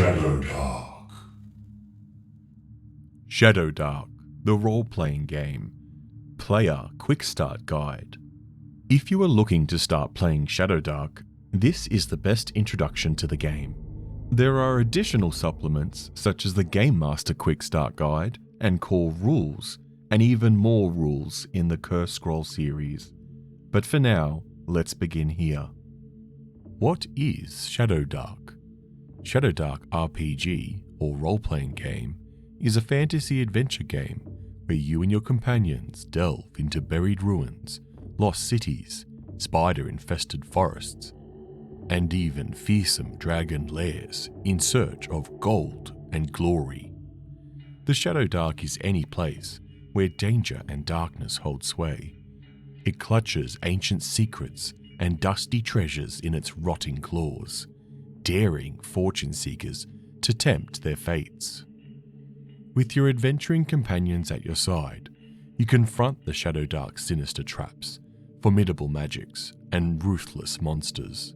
Shadowdark. Shadowdark, the role-playing game. Player Quickstart Guide. If you are looking to start playing Shadowdark, this is the best introduction to the game. There are additional supplements such as the Game Master Quickstart Guide and Core Rules, and even more rules in the Curse Scroll series. But for now, let's begin here. What is Shadowdark? Shadowdark RPG, or role-playing game, is a fantasy adventure game where you and your companions delve into buried ruins, lost cities, spider-infested forests, and even fearsome dragon lairs in search of gold and glory. The Shadowdark is any place where danger and darkness hold sway. It clutches ancient secrets and dusty treasures in its rotting claws, daring fortune seekers to tempt their fates. With your adventuring companions at your side, you confront the Shadowdark's sinister traps, formidable magics, and ruthless monsters.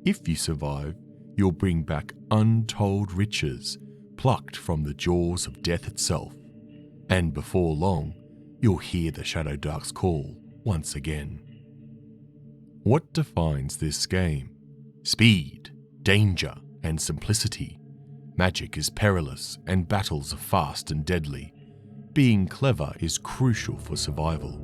If you survive, you'll bring back untold riches plucked from the jaws of death itself, and before long, you'll hear the Shadowdark's call once again. What defines this game? Speed, danger, and simplicity. Magic is perilous and battles are fast and deadly. Being clever is crucial for survival.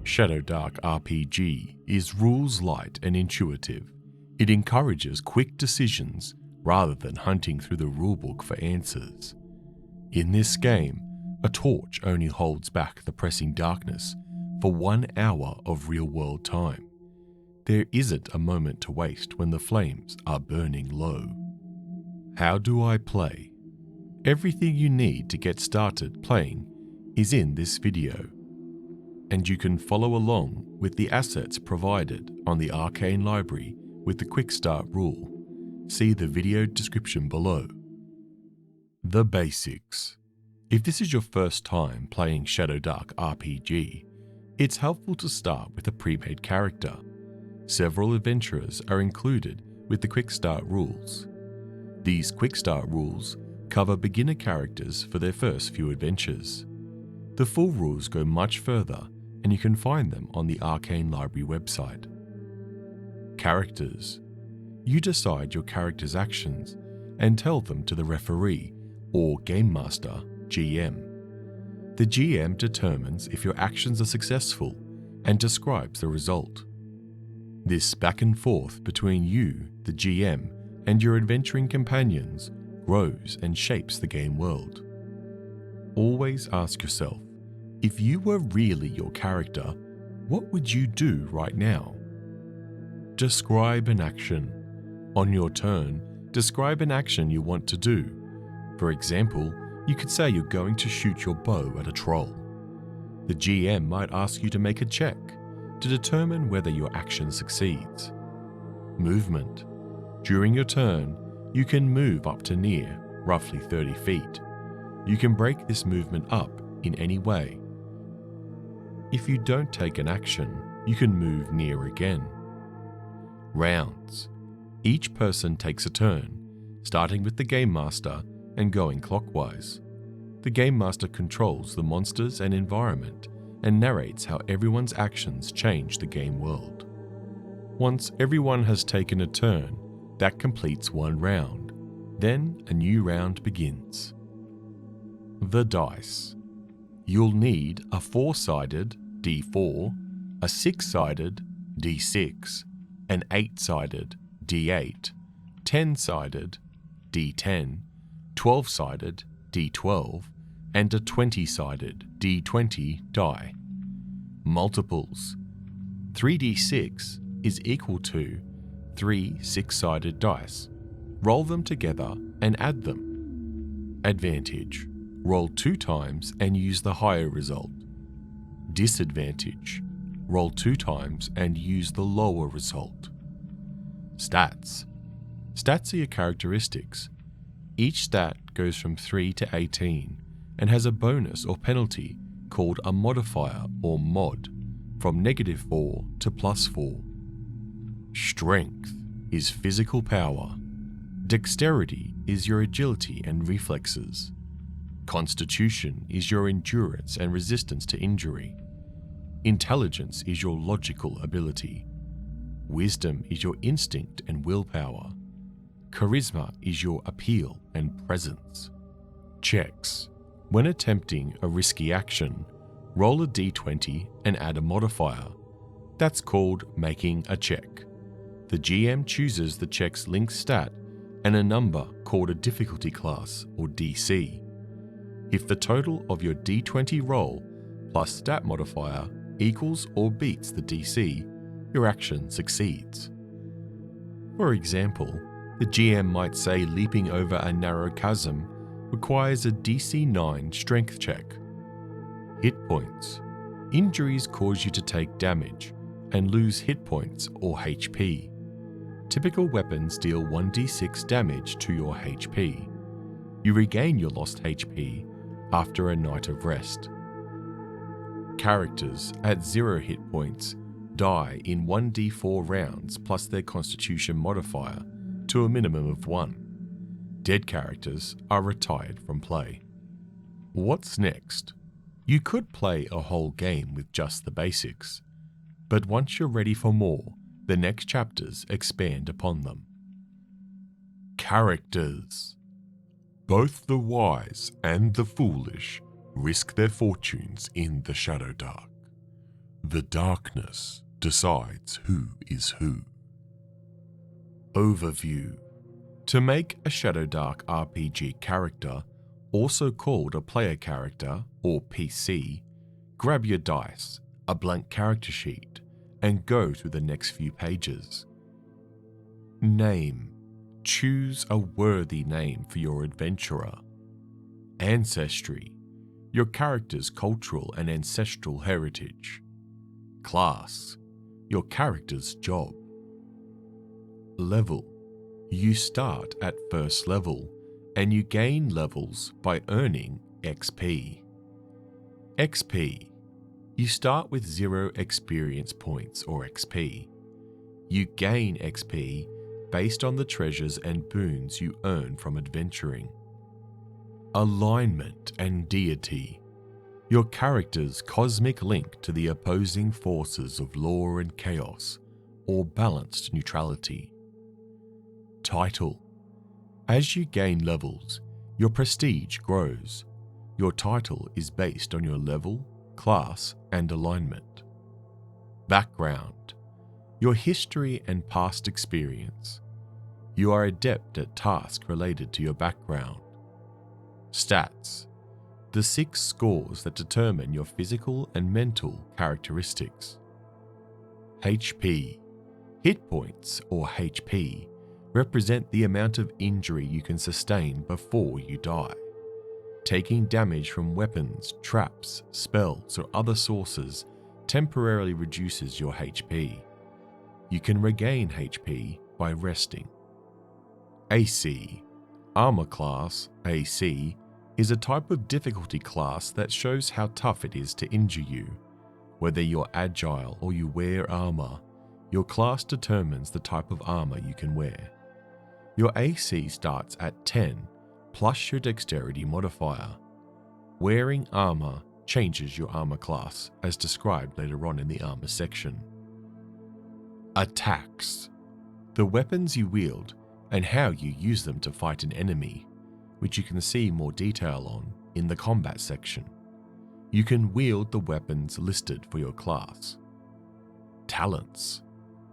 Shadowdark RPG is rules light and intuitive. It encourages quick decisions rather than hunting through the rulebook for answers. In this game, a torch only holds back the pressing darkness for 1 hour of real-world time. There isn't a moment to waste when the flames are burning low. How do I play? Everything you need to get started playing is in this video, and you can follow along with the assets provided on the Arcane library with the Quickstart rule. See the video description below. The basics. If this is your first time playing Shadowdark RPG, it's helpful to start with a pre-made character. Several adventurers are included with the Quickstart rules. These Quickstart rules cover beginner characters for their first few adventures. The full rules go much further, and you can find them on the Arcane Library website. Characters. You decide your character's actions and tell them to the referee or Game Master, GM. The GM determines if your actions are successful and describes the result. This back and forth between you, the GM, and your adventuring companions grows and shapes the game world. Always ask yourself, if you were really your character, what would you do right now? Describe an action. On your turn, describe an action you want to do. For example, you could say you're going to shoot your bow at a troll. The GM might ask you to make a check to determine whether your action succeeds. Movement. During your turn, you can move up to near, roughly 30 feet. You can break this movement up in any way. If you don't take an action, you can move near again. Rounds. Each person takes a turn, starting with the Game Master and going clockwise. The Game Master controls the monsters and environment and narrates how everyone's actions change the game world. Once everyone has taken a turn, that completes one round. Then a new round begins. The dice. You'll need a 4-sided D4, a 6-sided D6, an 8-sided D8, 10-sided D10, 12-sided D12, and a 20-sided D20 die. Multiples. 3d6 is equal to 3 6-sided dice. Roll them together and add them. Advantage. Roll 2 times and use the higher result. Disadvantage. Roll 2 times and use the lower result. Stats. Stats are your characteristics. Each stat goes from 3 to 18 and has a bonus or penalty called a modifier or mod from -4 to +4. Strength is physical power. Dexterity is your agility and reflexes. Constitution is your endurance and resistance to injury. Intelligence is your logical ability. Wisdom is your instinct and willpower. Charisma is your appeal and presence. Checks. When attempting a risky action, roll a d20 and add a modifier. That's called making a check. The GM chooses the check's linked stat and a number called a difficulty class or DC. If the total of your d20 roll plus stat modifier equals or beats the DC, your action succeeds. For example, the GM might say leaping over a narrow chasm requires a DC 9 strength check. Hit points. Injuries cause you to take damage and lose hit points or HP. Typical weapons deal 1d6 damage to your HP. You regain your lost HP after a night of rest. Characters at 0 hit points die in 1d4 rounds plus their constitution modifier to a minimum of 1. Dead characters are retired from play. What's next? You could play a whole game with just the basics, but once you're ready for more, the next chapters expand upon them. Characters. Both the wise and the foolish risk their fortunes in the Shadowdark. The darkness decides who is who. Overview. To make a Shadowdark RPG character, also called a player character or PC, grab your dice, a blank character sheet, and go through the next few pages. Name. Choose a worthy name for your adventurer. Ancestry. Your character's cultural and ancestral heritage. Class. Your character's job. Level. You start at first level and you gain levels by earning XP. XP. You start with 0 experience points or XP. You gain XP based on the treasures and boons you earn from adventuring. Alignment and deity. Your character's cosmic link to the opposing forces of law and chaos, or balanced neutrality. Title. As you gain levels, your prestige grows. Your title is based on your level, class, and alignment. Background. Your history and past experience. You are adept at tasks related to your background. Stats. The 6 scores that determine your physical and mental characteristics. HP. Hit points, or HP, represent the amount of injury you can sustain before you die. Taking damage from weapons, traps, spells, or other sources temporarily reduces your HP. You can regain HP by resting. AC. Armor class, AC, is a type of difficulty class that shows how tough it is to injure you. Whether you're agile or you wear armor, your class determines the type of armor you can wear. Your AC starts at 10, plus your dexterity modifier. Wearing armor changes your armor class, as described later on in the armor section. Attacks. The weapons you wield and how you use them to fight an enemy, which you can see more detail on in the combat section. You can wield the weapons listed for your class. Talents.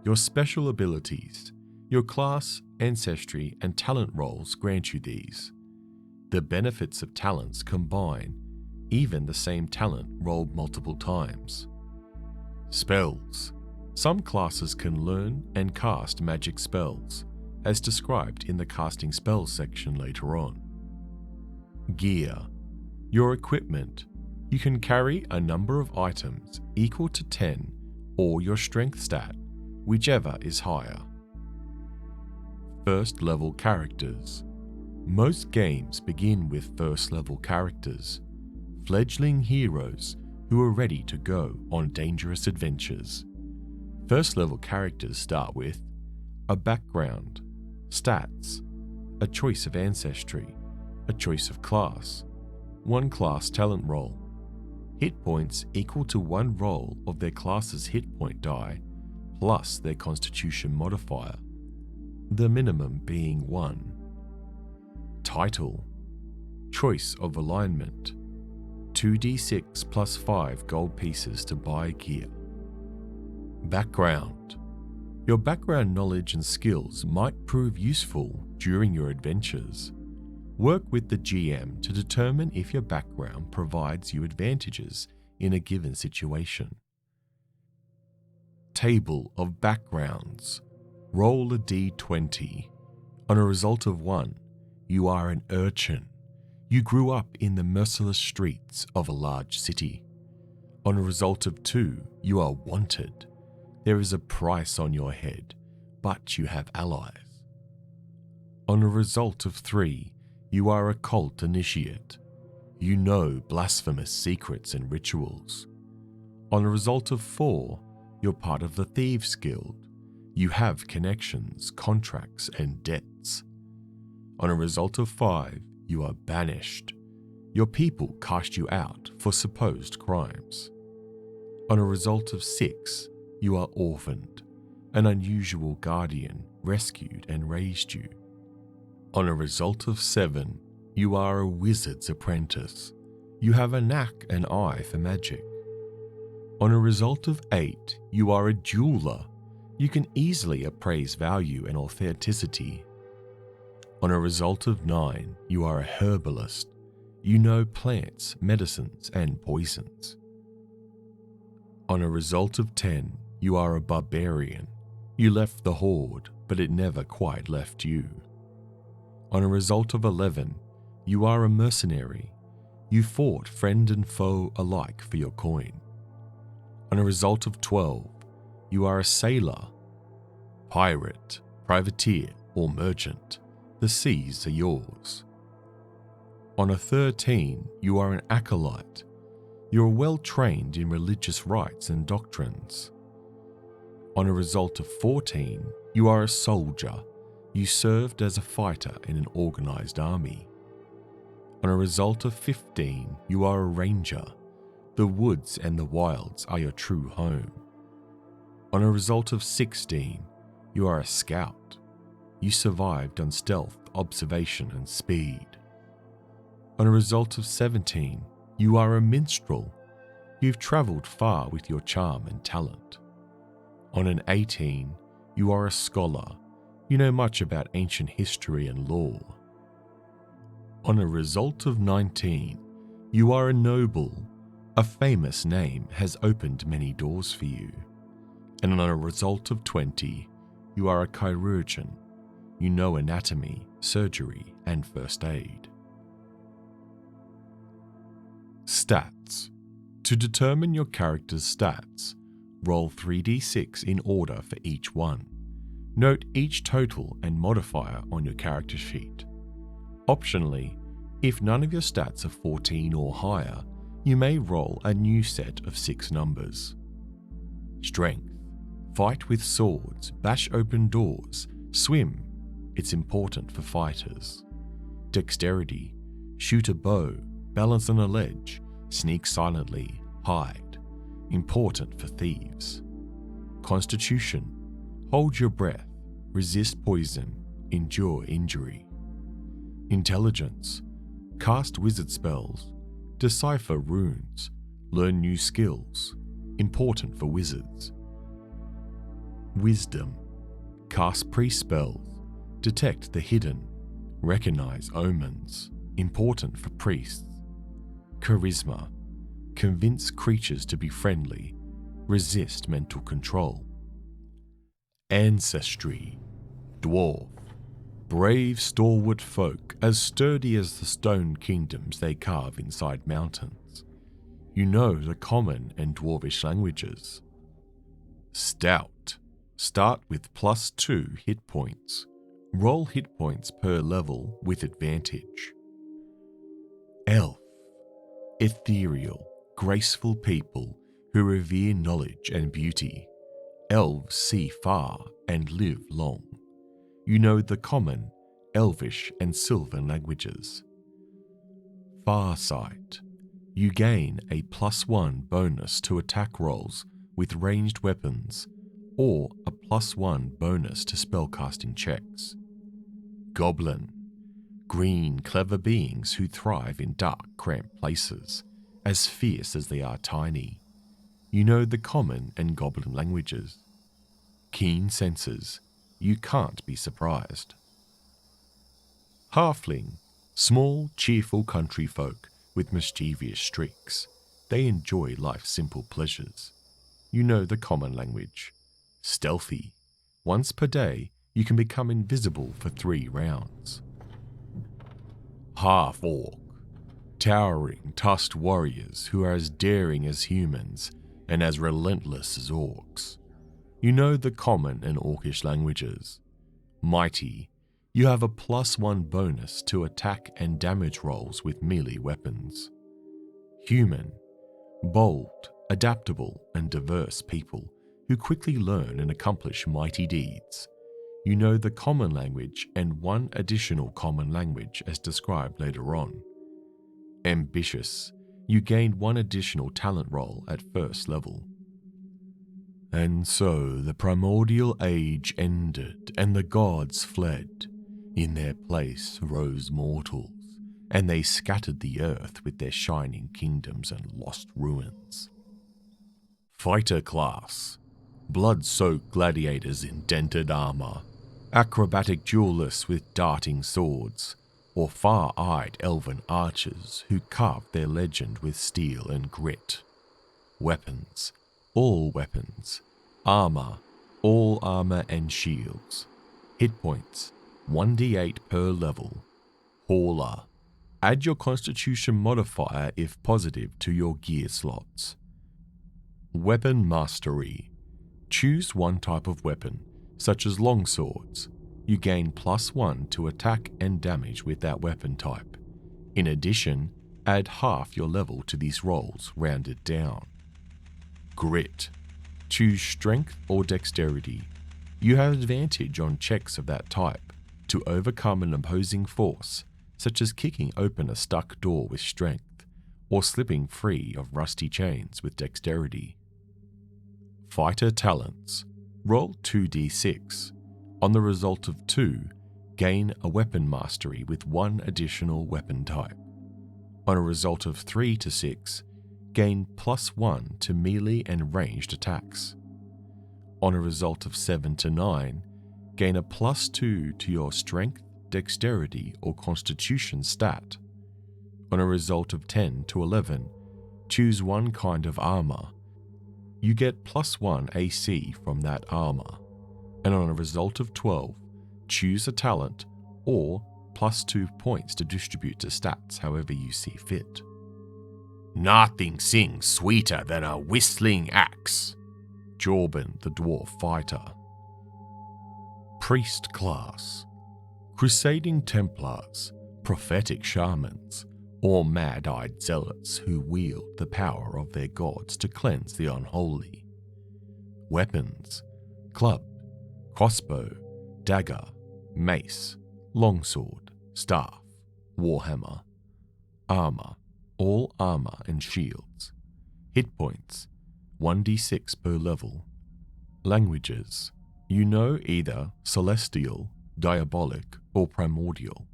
Your special abilities. Your class, ancestry, and talent rolls grant you these. The benefits of talents combine even the same talent rolled multiple times. Spells. Some classes can learn and cast magic spells, as described in the casting spells section later on. Gear. Your equipment. You can carry a number of items equal to 10 or your strength stat, whichever is higher. First level characters. Most games begin with first level characters, fledgling heroes who are ready to go on dangerous adventures. First level characters start with a background, stats, a choice of ancestry, a choice of class, one class talent roll. Hit points equal to one roll of their class's hit point die plus their constitution modifier, the minimum being 1. Title: choice of alignment, 2d6 plus 5 gold pieces to buy gear. Background: your background knowledge and skills might prove useful during your adventures. Work with the GM to determine if your background provides you advantages in a given situation. Table of backgrounds. Roll a d20. On a result of 1, you are an urchin. You grew up in the merciless streets of a large city. On a result of 2, you are wanted. There is a price on your head, but you have allies. On a result of 3, you are a cult initiate. You know blasphemous secrets and rituals. On a result of 4, you're part of the Thieves Guild. You have connections, contracts, and debts. On a result of 5, you are banished. Your people cast you out for supposed crimes. On a result of 6, you are orphaned. An unusual guardian rescued and raised you. On a result of 7, you are a wizard's apprentice. You have a knack and eye for magic. On a result of 8, you are a jeweler. You can easily appraise value and authenticity. On a result of 9, you are a herbalist. You know plants, medicines, and poisons. On a result of 10, you are a barbarian. You left the horde, but it never quite left you. On a result of 11, you are a mercenary. You fought friend and foe alike for your coin. On a result of 12, you are a sailor, pirate, privateer, or merchant. The seas are yours. On a 13, you are an acolyte. You are well trained in religious rites and doctrines. On a result of 14, you are a soldier. You served as a fighter in an organized army. On a result of 15, you are a ranger. The woods and the wilds are your true home. On a result of 16, you are a scout. You survived on stealth, observation, and speed. On a result of 17, you are a minstrel. You've traveled far with your charm and talent. On an 18, you are a scholar. You know much about ancient history and lore. On a result of 19, you are a noble. A famous name has opened many doors for you. And on a result of 20, you are a chirurgeon. You know anatomy, surgery, and first aid. Stats. To determine your character's stats, roll 3d6 in order for each one. Note each total and modifier on your character sheet. Optionally, if none of your stats are 14 or higher, you may roll a new set of 6 numbers. Strength. Fight with swords, bash open doors, swim. It's important for fighters. Dexterity. Shoot a bow, balance on a ledge, sneak silently, hide. Important for thieves. Constitution. Hold your breath, resist poison, endure injury. Intelligence. Cast wizard spells, decipher runes, learn new skills. Important for wizards. Wisdom. Cast priest spells, detect the hidden, recognize omens. Important for priests. Charisma. Convince creatures to be friendly, resist mental control. Ancestry. Dwarf. Brave, stalwart folk, as sturdy as the stone kingdoms they carve inside mountains. You know the common and dwarvish languages. Stout. Start with +2 hit points. Roll hit points per level with advantage. Elf. Ethereal, graceful people who revere knowledge and beauty. Elves see far and live long. You know the common Elvish and Sylvan languages. Farsight. You gain a +1 bonus to attack rolls with ranged weapons, or a +1 bonus to spellcasting checks. Goblin. Green, clever beings who thrive in dark, cramped places, as fierce as they are tiny. You know the common and goblin languages. Keen senses. You can't be surprised. Halfling. Small, cheerful country folk with mischievous streaks. They enjoy life's simple pleasures. You know the common language. Stealthy. Once per day, you can become invisible for 3 rounds. Half-orc. Towering, tusked warriors who are as daring as humans and as relentless as orcs. You know the common and orcish languages. Mighty. You have a +1 bonus to attack and damage rolls with melee weapons. Human. Bold, adaptable, and diverse people who quickly learn and accomplish mighty deeds. You know the common language and 1 additional common language as described later on. Ambitious. You gain 1 additional talent roll at first level. And so the primordial age ended and the gods fled. In their place rose mortals, and they scattered the earth with their shining kingdoms and lost ruins. Fighter class. Blood-soaked gladiators in dented armor, acrobatic duelists with darting swords, or far-eyed elven archers who carved their legend with steel and grit. Weapons. All weapons. Armor. All armor and shields. Hit points. 1d8 per level. Hauler. Add your constitution modifier if positive to your gear slots. Weapon mastery. Choose 1 type of weapon, such as longswords. You gain +1 to attack and damage with that weapon type. In addition, add half your level to these rolls, rounded down. Grit. Choose strength or dexterity. You have advantage on checks of that type to overcome an opposing force, such as kicking open a stuck door with strength, or slipping free of rusty chains with dexterity. Fighter talents. Roll 2d6. On the result of 2, gain a weapon mastery with 1 additional weapon type. On a result of 3 to 6, gain +1 to melee and ranged attacks. On a result of 7 to 9, gain a +2 to your strength, dexterity, or constitution stat. On a result of 10 to 11, choose 1 kind of armor. You get +1 AC from that armor. And on a result of 12, choose a talent or +2 points to distribute to stats however you see fit. Nothing sings sweeter than a whistling axe. Jorben, the dwarf fighter. Priest class. Crusading Templars, prophetic shamans, or mad-eyed zealots who wield the power of their gods to cleanse the unholy. Weapons. Club, crossbow, dagger, mace, longsword, staff, warhammer. Armor. All armor and shields. Hit points. 1d6 per level. Languages. You know either celestial, diabolic, or primordial.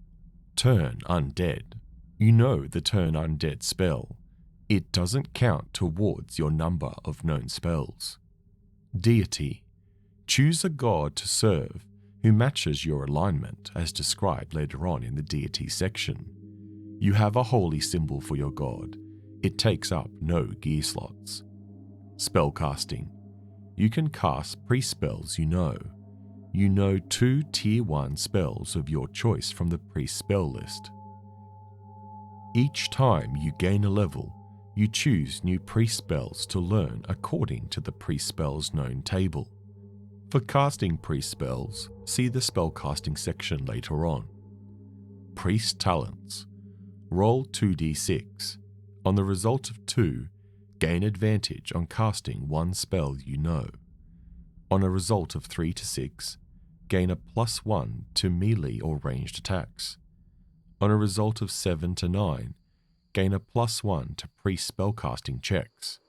Turn undead. You know the turn undead spell. It doesn't count towards your number of known spells. Deity. Choose a god to serve who matches your alignment as described later on in the deity section. You have a holy symbol for your god. It takes up no gear slots. Spellcasting. You can cast priest-spells you know. You know 2 tier 1 spells of your choice from the priest spell list. Each time you gain a level, you choose new priest spells to learn according to the priest spells known table. For casting priest spells, see the spellcasting section later on. Priest talents. Roll 2d6. On the result of 2, gain advantage on casting 1 spell you know. On a result of 3 to 6, gain a +1 to melee or ranged attacks. On a result of 7 to 9, gain a +1 to priest spellcasting checks.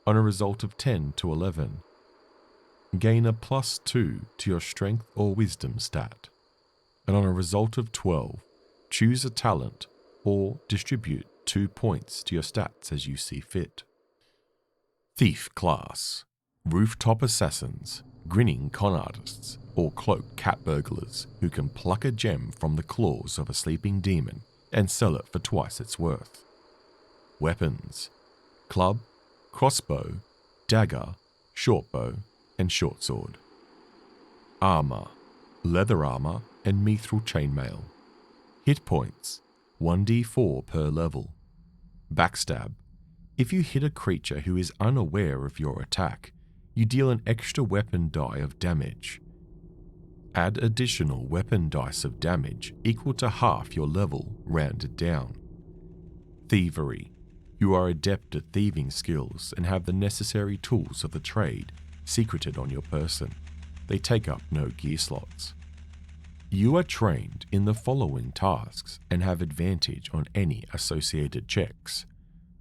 On a result of 10 to 11, gain a +2 to your strength or wisdom stat. And on a result of 12, choose a talent or distribute 2 points to your stats as you see fit. Thief class: rooftop assassins, grinning con artists, or cloaked cat burglars who can pluck a gem from the claws of a sleeping demon and sell it for twice its worth. Weapons: club, crossbow, dagger, shortbow, and shortsword. Armor: leather armor and mithril chainmail. Hit points: 1d4 per level. Backstab: if you hit a creature who is unaware of your attack, you deal an extra weapon die of damage. Add additional weapon dice of damage equal to half your level, rounded down. Thievery: you are adept at thieving skills and have the necessary tools of the trade secreted on your person. They take up no gear slots. You are trained in the following tasks and have advantage on any associated checks: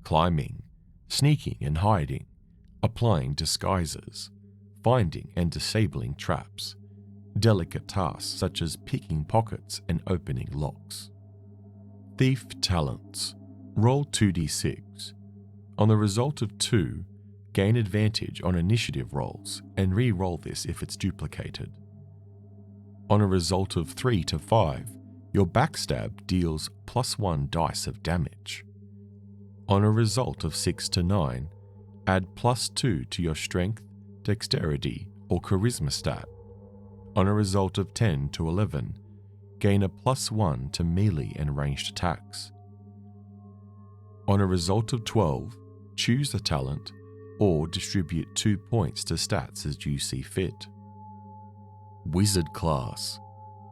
climbing, sneaking and hiding, applying disguises, finding and disabling traps, delicate tasks such as picking pockets and opening locks. Thief talents: roll 2d6. On the result of 2, gain advantage on initiative rolls and re-roll this if it's duplicated. On a result of 3 to 5, your backstab deals +1 dice of damage. On a result of 6 to 9, add +2 to your strength, dexterity, or charisma stat. On a result of 10 to 11, gain a +1 to melee and ranged attacks. On a result of 12, choose a talent or distribute 2 points to stats as you see fit. Wizard class: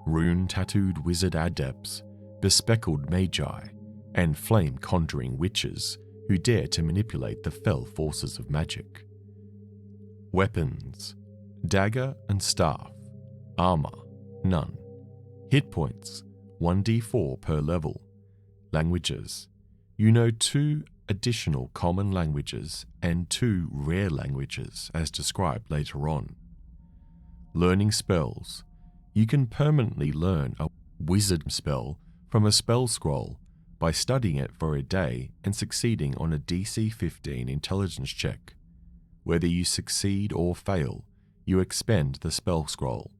rune-tattooed wizard adepts, bespeckled magi, and flame-conjuring witches who dare to manipulate the fell forces of magic. Weapons: dagger and staff. Armor: none. Hit points: 1d4 per level. Languages: you know 2 additional common languages and 2 rare languages as described later on. Learning spells: you can permanently learn a wizard spell from a spell scroll by studying it for a day and succeeding on a DC 15 intelligence check. Whether you succeed or fail, you expend the spell scroll.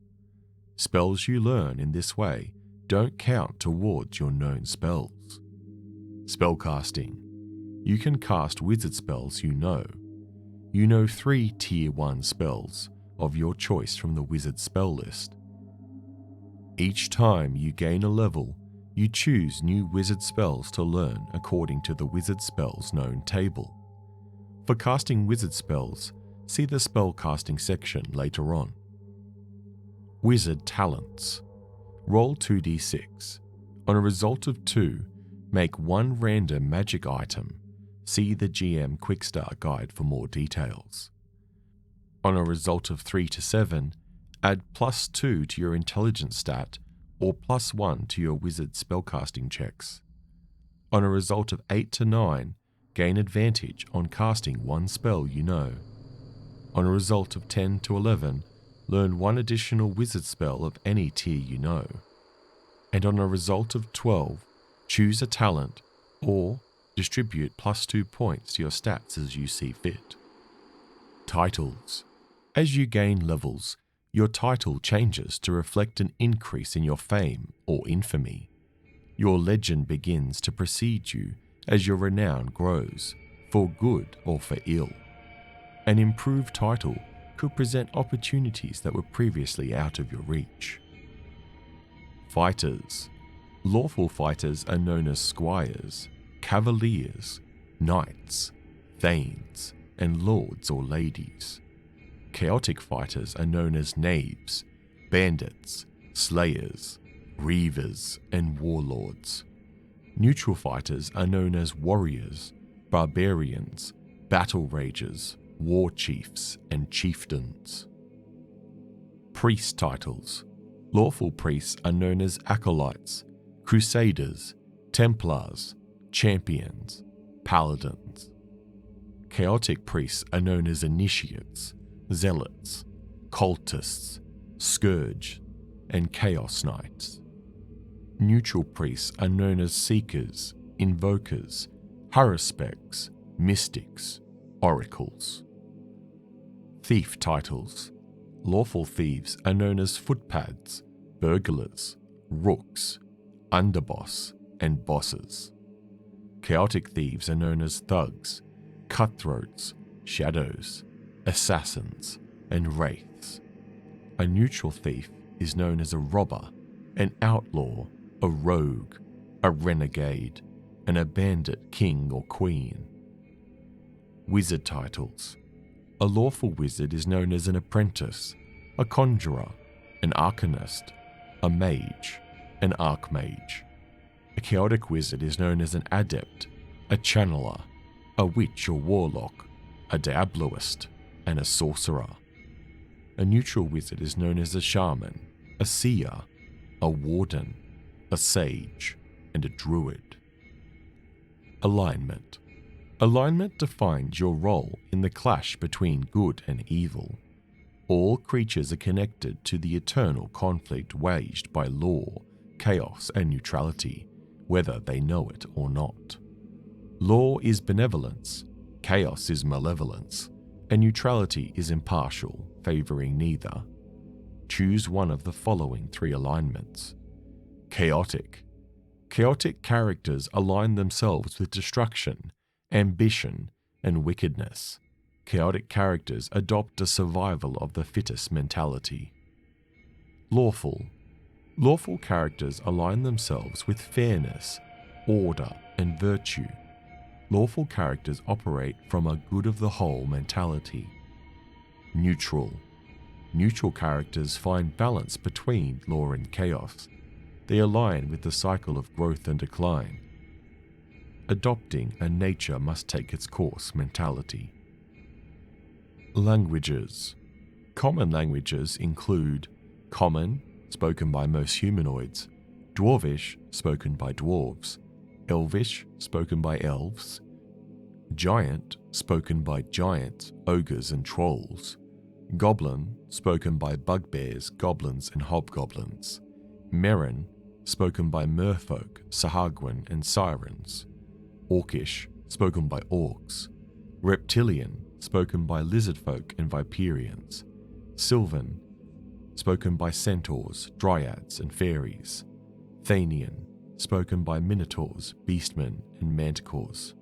Spells you learn in this way don't count towards your known spells. Spellcasting: you can cast wizard spells you know. You know 3 Tier 1 spells of your choice from the wizard spell list. Each time you gain a level, you choose new wizard spells to learn according to the wizard spells known table. For casting wizard spells, see the spellcasting section later on. Wizard talents: roll 2d6. On a result of 2, make 1 random magic item. See the GM Quickstart guide for more details. On a result of 3 to 7, add +2 to your intelligence stat or +1 to your wizard spellcasting checks. On a result of 8 to 9, gain advantage on casting 1 spell you know. On a result of 10 to 11, learn 1 additional wizard spell of any tier you know. And on a result of 12, choose a talent or distribute +2 points to your stats as you see fit. Titles: as you gain levels, your title changes to reflect an increase in your fame or infamy. Your legend begins to precede you as your renown grows, for good or for ill. An improved title could present opportunities that were previously out of your reach. Fighters: lawful fighters are known as squires, cavaliers, knights, thanes, and lords or ladies. Chaotic fighters are known as knaves, bandits, slayers, reavers, and warlords. Neutral fighters are known as warriors, barbarians, battle ragers, war chiefs, and chieftains. Priest titles: Lawful priests are known as acolytes, crusaders, templars, champions, paladins. Chaotic priests are known as initiates, zealots, cultists, scourge, and chaos knights. Neutral priests are known as seekers, invokers, haruspecs, mystics, oracles. Thief titles. Lawful thieves are known as footpads, burglars, rooks, underboss, and bosses. Chaotic thieves are known as thugs, cutthroats, shadows, assassins, and wraiths. A neutral thief is known as a robber, an outlaw, a rogue, a renegade, and a bandit king or queen. Wizard titles. A lawful wizard is known as an apprentice, a conjurer, an arcanist, a mage, an archmage. A chaotic wizard is known as an adept, a channeler, a witch or warlock, a diabloist, and a sorcerer. A neutral wizard is known as a shaman, a seer, a warden, a sage, and a druid. Alignment. Alignment defines your role in the clash between good and evil. All creatures are connected to the eternal conflict waged by law, chaos, and neutrality, whether they know it or not. Law is benevolence, chaos is malevolence, and neutrality is impartial, favoring neither. Choose one of the following 3 alignments. Chaotic. Chaotic characters align themselves with destruction, ambition, and wickedness. Chaotic characters adopt a survival of the fittest mentality. Lawful. Lawful characters align themselves with fairness, order, and virtue. Lawful characters operate from a good of the whole mentality. Neutral. Neutral characters find balance between law and chaos. They align with the cycle of growth and decline, adopting a nature must take its course mentality. Languages. Common languages include Common, spoken by most humanoids, Dwarvish, spoken by dwarves, Elvish, spoken by elves, Giant, spoken by giants, ogres, and trolls, Goblin, spoken by bugbears, goblins, and hobgoblins, Merrin, spoken by merfolk, Sahagwin, and sirens, Orcish, spoken by orcs, Reptilian, spoken by lizardfolk and viperians, Sylvan, spoken by centaurs, dryads, and fairies, Thanian, spoken by minotaurs, beastmen, and manticores.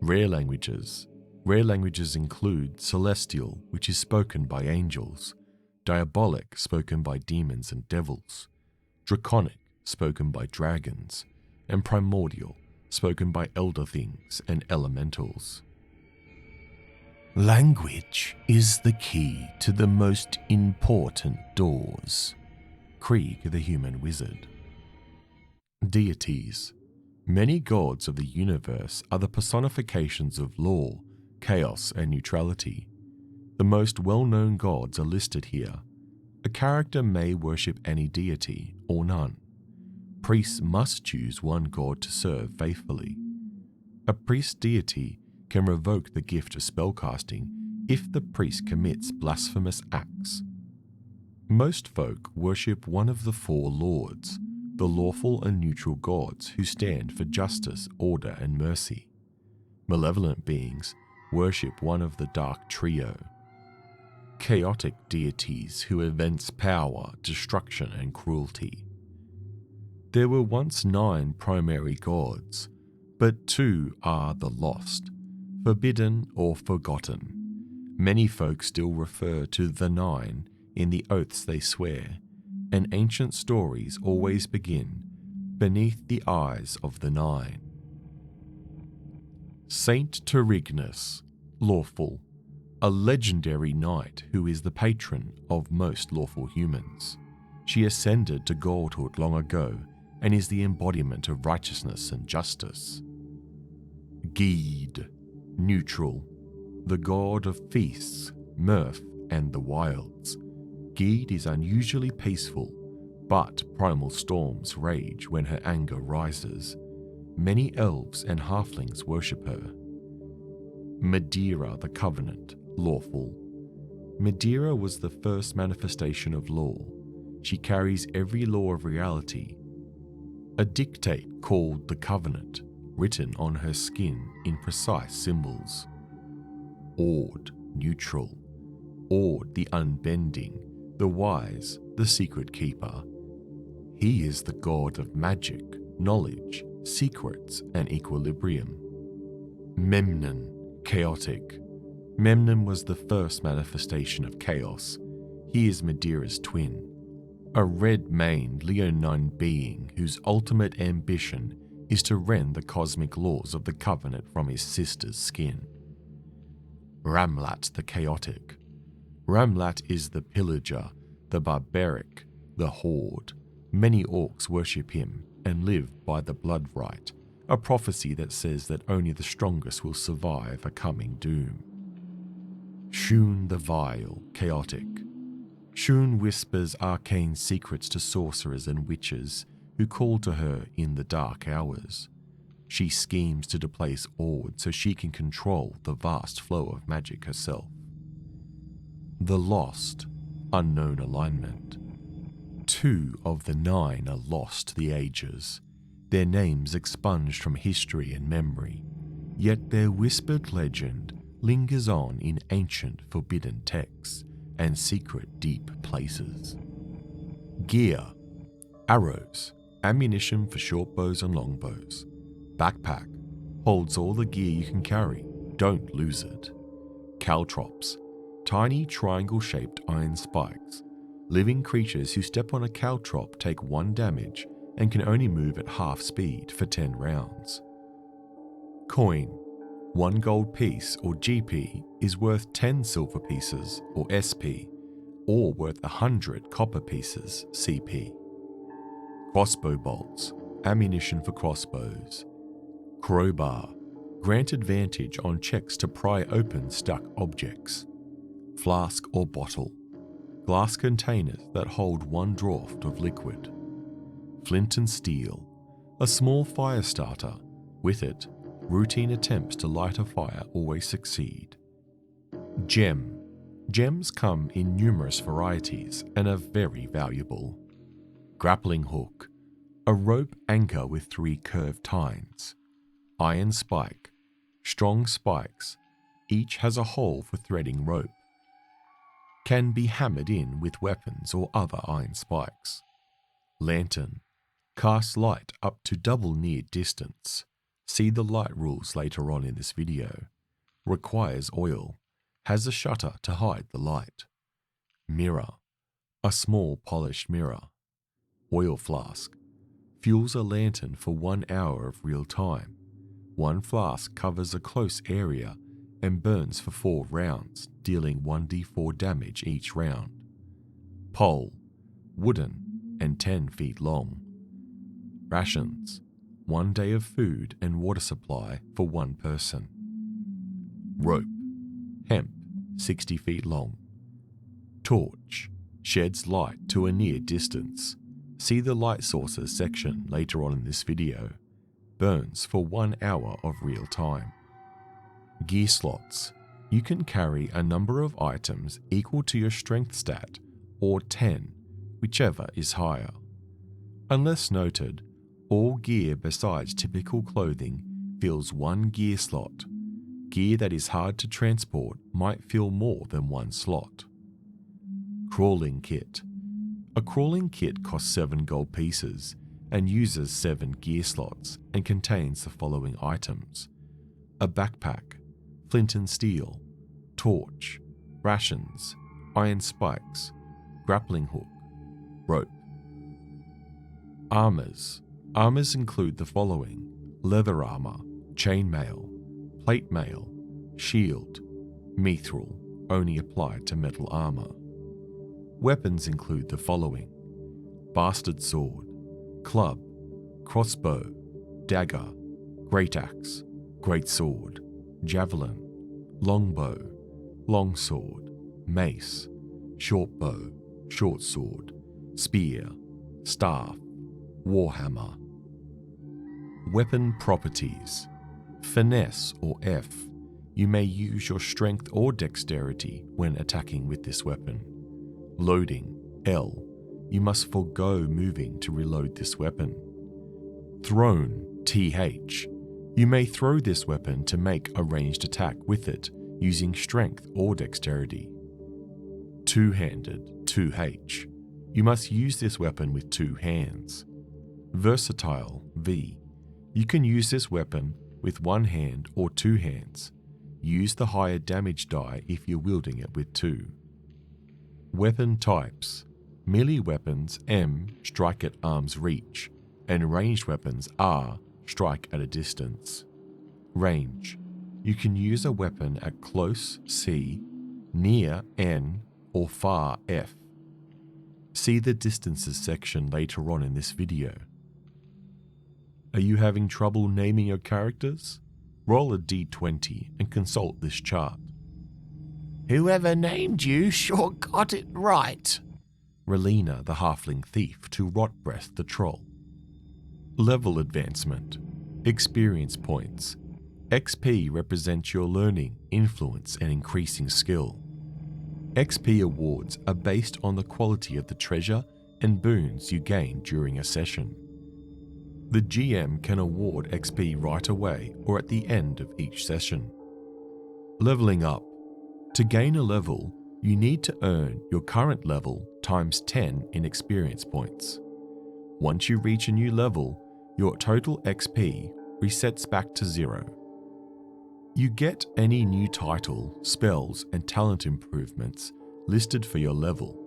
Rare languages. Rare languages include Celestial, which is spoken by angels, Diabolic, spoken by demons and devils, Draconic, spoken by dragons, and Primordial, spoken by elder things and elementals. Language is the key to the most important doors. Krieg the Human Wizard. Deities. Many gods of the universe are the personifications of law, chaos, and neutrality. The most well-known gods are listed here. A character may worship any deity or none. Priests must choose one god to serve faithfully. A priest deity can revoke the gift of spellcasting if the priest commits blasphemous acts. Most folk worship one of the 4 lords, the lawful and neutral gods who stand for justice, order, and mercy. Malevolent beings worship one of the dark trio. Chaotic deities who evince power, destruction, and cruelty. There were once 9 primary gods, but 2 are the lost, forbidden or forgotten. Many folk still refer to the 9 in the oaths they swear, and ancient stories always begin beneath the eyes of the 9. Saint Terignus, lawful, a legendary knight who is the patron of most lawful humans. She ascended to godhood long ago and is the embodiment of righteousness and justice. Gede, neutral, the god of feasts, mirth, and the wilds. Geed is unusually peaceful, but primal storms rage when her anger rises. Many elves and halflings worship her. Madeira the Covenant, lawful. Madeira was the first manifestation of law. She carries every law of reality. A dictate called the Covenant, written on her skin in precise symbols. Ord, neutral. Ord the unbending, the wise, the secret keeper. He is the god of magic, knowledge, secrets, and equilibrium. Memnon, chaotic. Memnon was the first manifestation of chaos. He is Madeira's twin. A red-maned leonine being whose ultimate ambition is to rend the cosmic laws of the Covenant from his sister's skin. Ramlat the chaotic. Ramlat is the pillager, the barbaric, the horde. Many orcs worship him and live by the blood rite, a prophecy that says that only the strongest will survive a coming doom. Shun the vile, chaotic. Shun whispers arcane secrets to sorcerers and witches who call to her in the dark hours. She schemes to displace Ord so she can control the vast flow of magic herself. The Lost, unknown alignment. 2 of the 9 are lost to the ages, their names expunged from history and memory, yet their whispered legend lingers on in ancient forbidden texts and secret deep places. Gear, arrows, ammunition for short bows and long bows. Backpack, holds all the gear you can carry, don't lose it. Caltrops, tiny triangle-shaped iron spikes. Living creatures who step on a caltrop take 1 damage and can only move at half speed for 10 rounds. Coin, 1 gold piece or GP is worth 10 silver pieces or SP, or worth 100 copper pieces CP. Crossbow bolts, ammunition for crossbows. Crowbar, grant advantage on checks to pry open stuck objects. Flask or bottle, glass containers that hold 1 draught of liquid. Flint and steel, a small fire starter. With it, routine attempts to light a fire always succeed. Gem, gems come in numerous varieties and are very valuable. Grappling hook, a rope anchor with 3 curved tines. Iron spike, strong spikes, each has a hole for threading rope. Can be hammered in with weapons or other iron spikes. Lantern, casts light up to double near distance. See the light rules later on in this video. Requires oil, has a shutter to hide the light. Mirror, a small polished mirror. Oil flask, fuels a lantern for 1 hour of real time. 1 flask covers a close area and burns for 4 rounds, dealing 1d4 damage each round. Pole, wooden and 10 feet long. Rations, 1 day of food and water supply for 1 person. Rope, hemp, 60 feet long. Torch, sheds light to a near distance. See the light sources section later on in this video. Burns for 1 hour of real time. Gear slots, you can carry a number of items equal to your strength stat, or 10, whichever is higher. Unless noted, all gear besides typical clothing fills 1 gear slot. Gear that is hard to transport might fill more than 1 slot. Crawling kit. A crawling kit costs 7 gold pieces and uses 7 gear slots and contains the following items: a backpack, flint and steel, torch, rations, iron spikes, grappling hook, rope. Armors. Armors include the following: leather armor, chainmail, plate mail, shield, mithril, only applied to metal armor. Weapons include the following: bastard sword, club, crossbow, dagger, great axe, great sword, javelin, longbow, longsword, mace, short bow, short sword, spear, staff, warhammer. Weapon properties. Finesse or F. You may use your strength or dexterity when attacking with this weapon. Loading, L. You must forego moving to reload this weapon. Thrown, TH. You may throw this weapon to make a ranged attack with it using strength or dexterity. Two-handed, 2H. You must use this weapon with 2 hands. Versatile, V. You can use this weapon with 1 hand or 2 hands. Use the higher damage die if you're wielding it with 2. Weapon types. Melee weapons M, strike at arm's reach, and ranged weapons R, strike at a distance. Range. You can use a weapon at close C, near N, or far F. See the distances section later on in this video. Are you having trouble naming your characters? Roll a d20 and consult this chart. Whoever named you sure got it right. Relina the halfling thief to Rotbreath the troll. Level advancement. Experience points. XP represents your learning, influence, and increasing skill. XP awards are based on the quality of the treasure and boons you gain during a session. The GM can award XP right away or at the end of each session. Leveling up. To gain a level, you need to earn your current level times 10 in experience points. Once you reach a new level, your total XP resets back to 0. You get any new title, spells, and talent improvements listed for your level.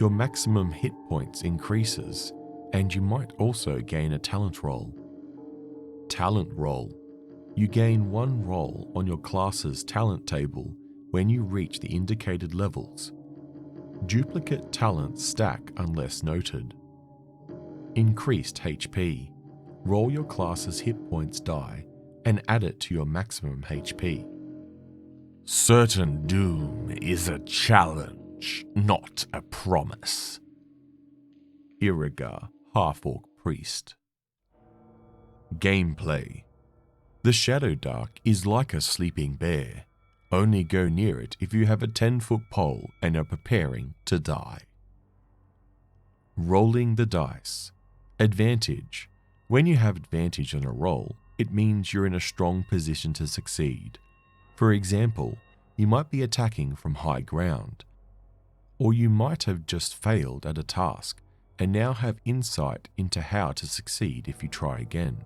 Your maximum hit points increases, and you might also gain a talent roll. Talent roll. You gain 1 roll on your class's talent table when you reach the indicated levels. Duplicate talents stack unless noted. Increased HP. Roll your class's hit points die and add it to your maximum HP. Certain doom is a challenge, not a promise. Irigar, half-orc priest. Gameplay. The Shadowdark is like a sleeping bear. Only go near it if you have a 10-foot pole and are preparing to die. Rolling the dice. Advantage. When you have advantage on a roll, it means you're in a strong position to succeed. For example, you might be attacking from high ground, or you might have just failed at a task and now have insight into how to succeed if you try again.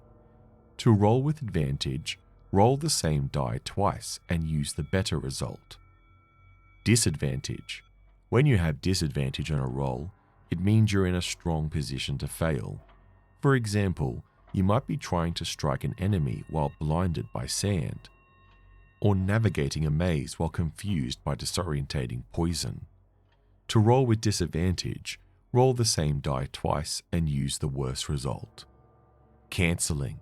To roll with advantage, roll the same die twice and use the better result. Disadvantage. When you have disadvantage on a roll, it means you're in a strong position to fail. For example, you might be trying to strike an enemy while blinded by sand, or navigating a maze while confused by disorientating poison. To roll with disadvantage, roll the same die twice and use the worst result. Cancelling.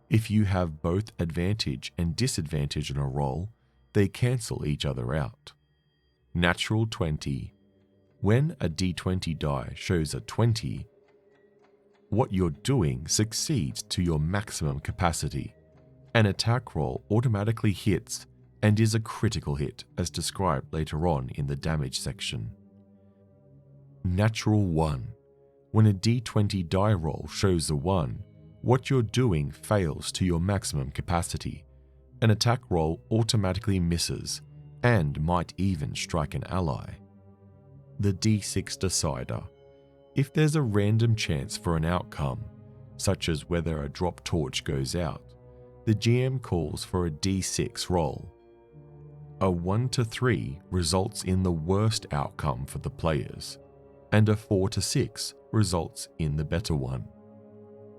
If you have both advantage and disadvantage on a roll, they cancel each other out. Natural 20. When a d20 die shows a 20, what you're doing succeeds to your maximum capacity. An attack roll automatically hits and is a critical hit as described later on in the damage section. Natural 1. When a d20 die roll shows a 1, what you're doing fails to your maximum capacity. An attack roll automatically misses and might even strike an ally. The d6 decider. If there's a random chance for an outcome, such as whether a drop torch goes out, the GM calls for a d6 roll. A 1 to 3 results in the worst outcome for the players, and a 4 to 6 results in the better one.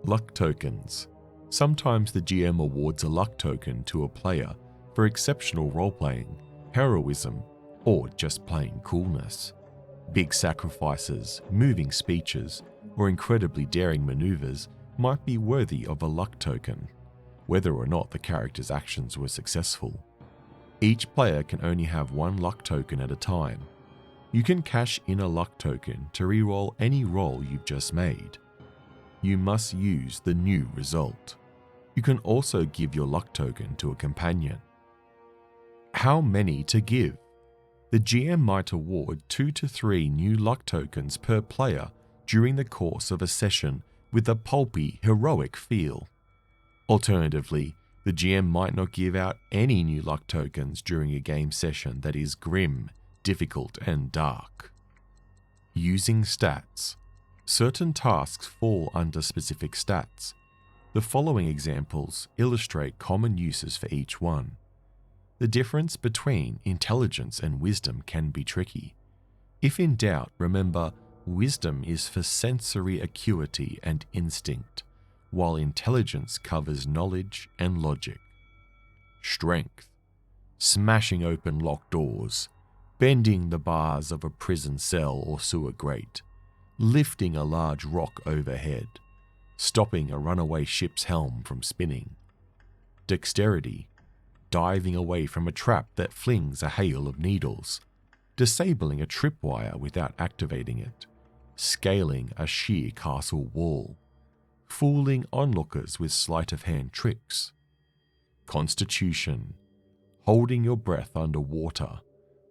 Luck tokens. Sometimes the GM awards a luck token to a player for exceptional role-playing, heroism, or just plain coolness. Big sacrifices, moving speeches, or incredibly daring maneuvers might be worthy of a luck token, whether or not the character's actions were successful. Each player can only have 1 luck token at a time. You can cash in a luck token to reroll any roll you've just made. You must use the new result. You can also give your luck token to a companion. How many to give? The GM might award 2 to 3 new luck tokens per player during the course of a session with a pulpy, heroic feel. Alternatively, the GM might not give out any new luck tokens during a game session that is grim, difficult, and dark. Using stats. Certain tasks fall under specific stats. The following examples illustrate common uses for each one. The difference between intelligence and wisdom can be tricky. If in doubt, remember, wisdom is for sensory acuity and instinct, while intelligence covers knowledge and logic. Strength. Smashing open locked doors, bending the bars of a prison cell or sewer grate, lifting a large rock overhead, stopping a runaway ship's helm from spinning. Dexterity. Diving away from a trap that flings a hail of needles, disabling a tripwire without activating it, scaling a sheer castle wall, fooling onlookers with sleight-of-hand tricks. Constitution. Holding your breath underwater,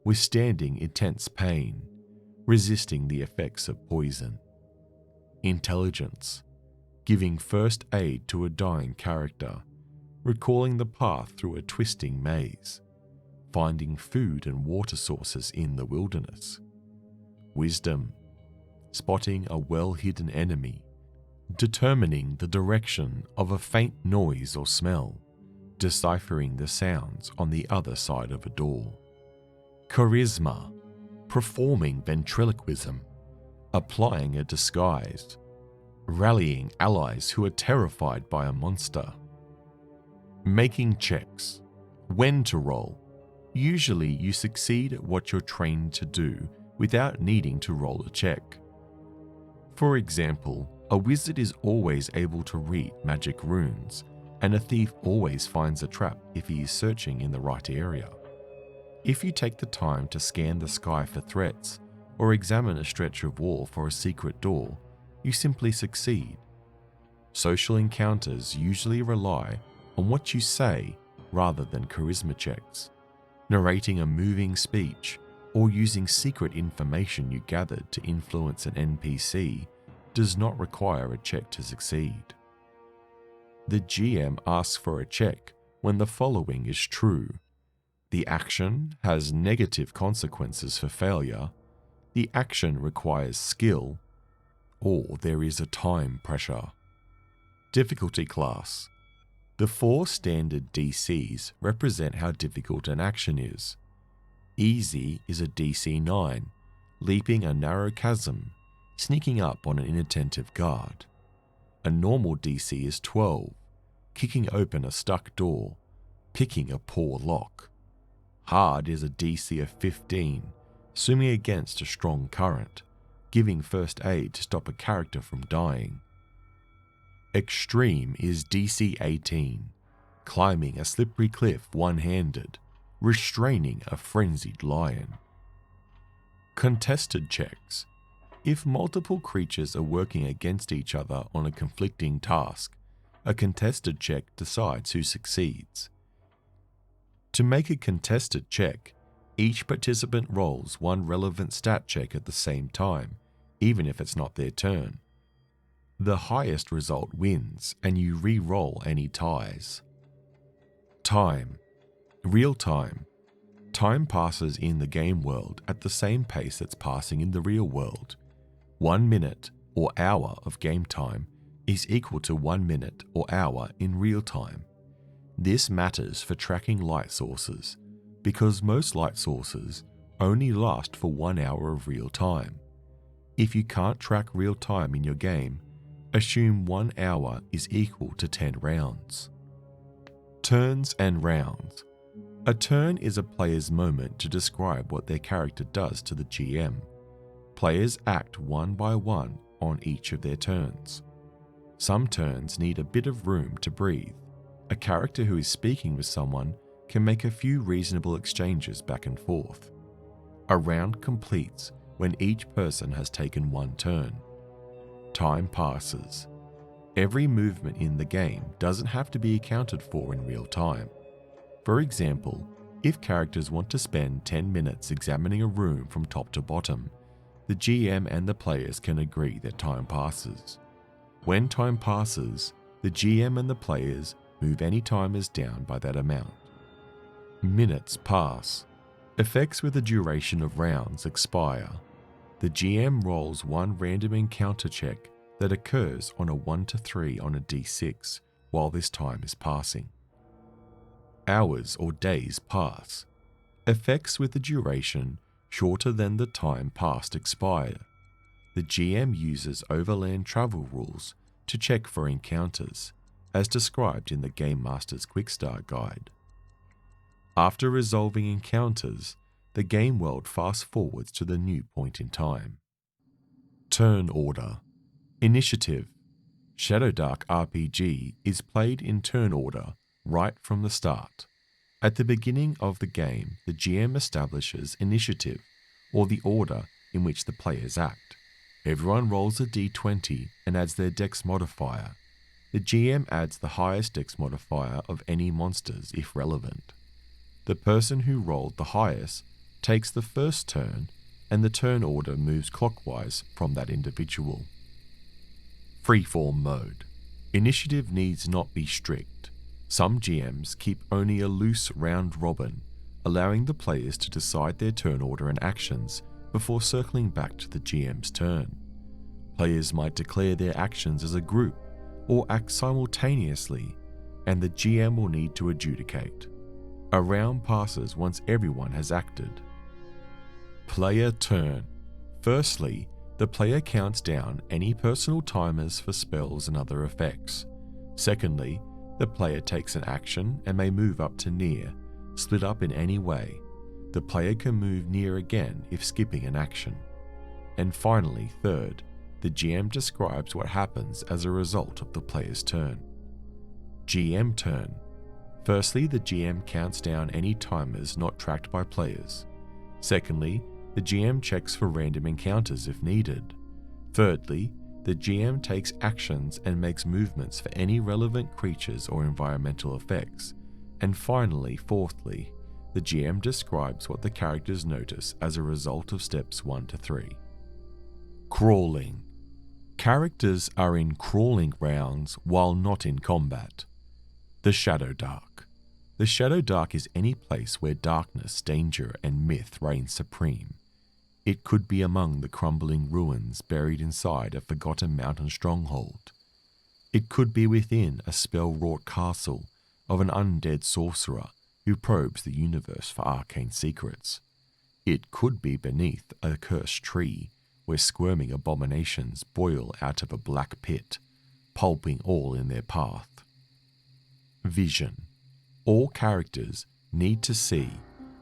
withstanding intense pain, resisting the effects of poison. Intelligence. Giving first aid to a dying character, recalling the path through a twisting maze, finding food and water sources in the wilderness. Wisdom. Spotting a well-hidden enemy, determining the direction of a faint noise or smell, deciphering the sounds on the other side of a door. Charisma. Performing ventriloquism, applying a disguise, rallying allies who are terrified by a monster. Making checks. When to roll. Usually you succeed at what you're trained to do without needing to roll a check. For example, a wizard is always able to read magic runes, and a thief always finds a trap if he is searching in the right area. If you take the time to scan the sky for threats, or examine a stretch of wall for a secret door, you simply succeed. Social encounters usually rely on what you say rather than charisma checks. Narrating a moving speech or using secret information you gathered to influence an NPC does not require a check to succeed. The GM asks for a check when the following is true. The action has negative consequences for failure, the action requires skill, or there is a time pressure. Difficulty class. The 4 standard DCs represent how difficult an action is. Easy is a DC 9, leaping a narrow chasm, sneaking up on an inattentive guard. A normal DC is 12, kicking open a stuck door, picking a poor lock. Hard is a DC of 15, swimming against a strong current, giving first aid to stop a character from dying. Extreme is DC 18, climbing a slippery cliff one-handed, restraining a frenzied lion. Contested checks. If multiple creatures are working against each other on a conflicting task, a contested check decides who succeeds. To make a contested check, each participant rolls one relevant stat check at the same time, even if it's not their turn. The highest result wins, and you re-roll any ties. Time. Real time. Time passes in the game world at the same pace it's passing in the real world. 1 minute or hour of game time is equal to 1 minute or hour in real time. This matters for tracking light sources, because most light sources only last for 1 hour of real time. If you can't track real time in your game, assume 1 hour is equal to 10 rounds. Turns and rounds. A turn is a player's moment to describe what their character does to the GM. Players act one by one on each of their turns. Some turns need a bit of room to breathe. A character who is speaking with someone can make a few reasonable exchanges back and forth. A round completes when each person has taken one turn. Time passes. Every movement in the game doesn't have to be accounted for in real time. For example, if characters want to spend 10 minutes examining a room from top to bottom, the GM and the players can agree that time passes. When time passes, the GM and the players move any timers down by that amount. Minutes pass. Effects with a duration of rounds expire. The GM rolls one random encounter check that occurs on a 1 to 3 on a d6 while this time is passing. Hours or days pass. Effects with a duration shorter than the time passed expire. The GM uses overland travel rules to check for encounters, as described in the Game Master's Quickstart guide. After resolving encounters, the game world fast forwards to the new point in time. Turn order. Initiative. Shadowdark RPG is played in turn order right from the start. At the beginning of the game, the GM establishes initiative, or the order in which the players act. Everyone rolls a d20 and adds their dex modifier. The GM adds the highest dex modifier of any monsters if relevant. The person who rolled the highest takes the first turn, and the turn order moves clockwise from that individual. Freeform mode. Initiative needs not be strict. Some GMs keep only a loose round robin, allowing the players to decide their turn order and actions before circling back to the GM's turn. Players might declare their actions as a group or act simultaneously, and the GM will need to adjudicate. A round passes once everyone has acted. Player turn. Firstly, the player counts down any personal timers for spells and other effects. Secondly, the player takes an action and may move up to near, split up in any way. The player can move near again if skipping an action. And finally, third, the GM describes what happens as a result of the player's turn. GM turn. Firstly, the GM counts down any timers not tracked by players. Secondly, the GM checks for random encounters if needed. Thirdly, the GM takes actions and makes movements for any relevant creatures or environmental effects. And finally, fourthly, the GM describes what the characters notice as a result of steps 1 to 3. Crawling. Characters are in crawling rounds while not in combat. The Shadowdark. The Shadowdark is any place where darkness, danger, and myth reign supreme. It could be among the crumbling ruins buried inside a forgotten mountain stronghold. It could be within a spell-wrought castle of an undead sorcerer who probes the universe for arcane secrets. It could be beneath a cursed tree where squirming abominations boil out of a black pit, pulping all in their path. Vision. All characters need to see,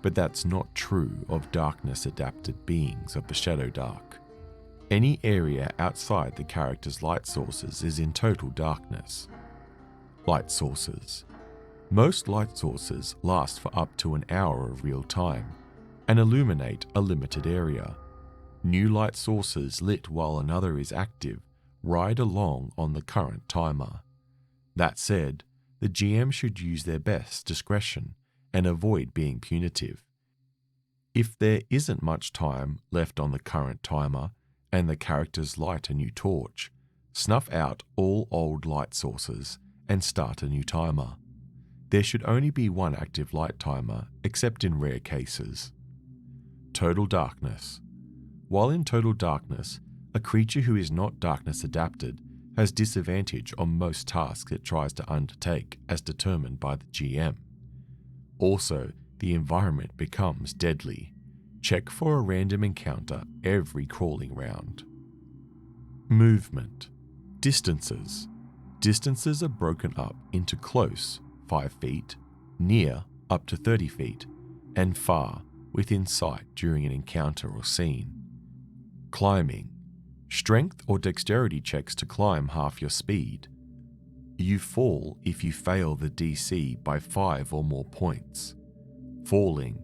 but that's not true of darkness-adapted beings of the Shadowdark. Any area outside the character's light sources is in total darkness. Light sources. Most light sources last for up to an hour of real time and illuminate a limited area. New light sources lit while another is active ride along on the current timer. That said, the GM should use their best discretion and avoid being punitive. If there isn't much time left on the current timer and the characters light a new torch, snuff out all old light sources and start a new timer. There should only be one active light timer, except in rare cases. Total darkness. While in total darkness, a creature who is not darkness adapted has disadvantage on most tasks it tries to undertake as determined by the GM. Also, the environment becomes deadly. Check for a random encounter every crawling round. Movement. Distances. Distances are broken up into close, 5 feet, near, up to 30 feet, and far, within sight during an encounter or scene. Climbing. Strength or dexterity checks to climb half your speed. You fall if you fail the DC by 5 or more points. Falling.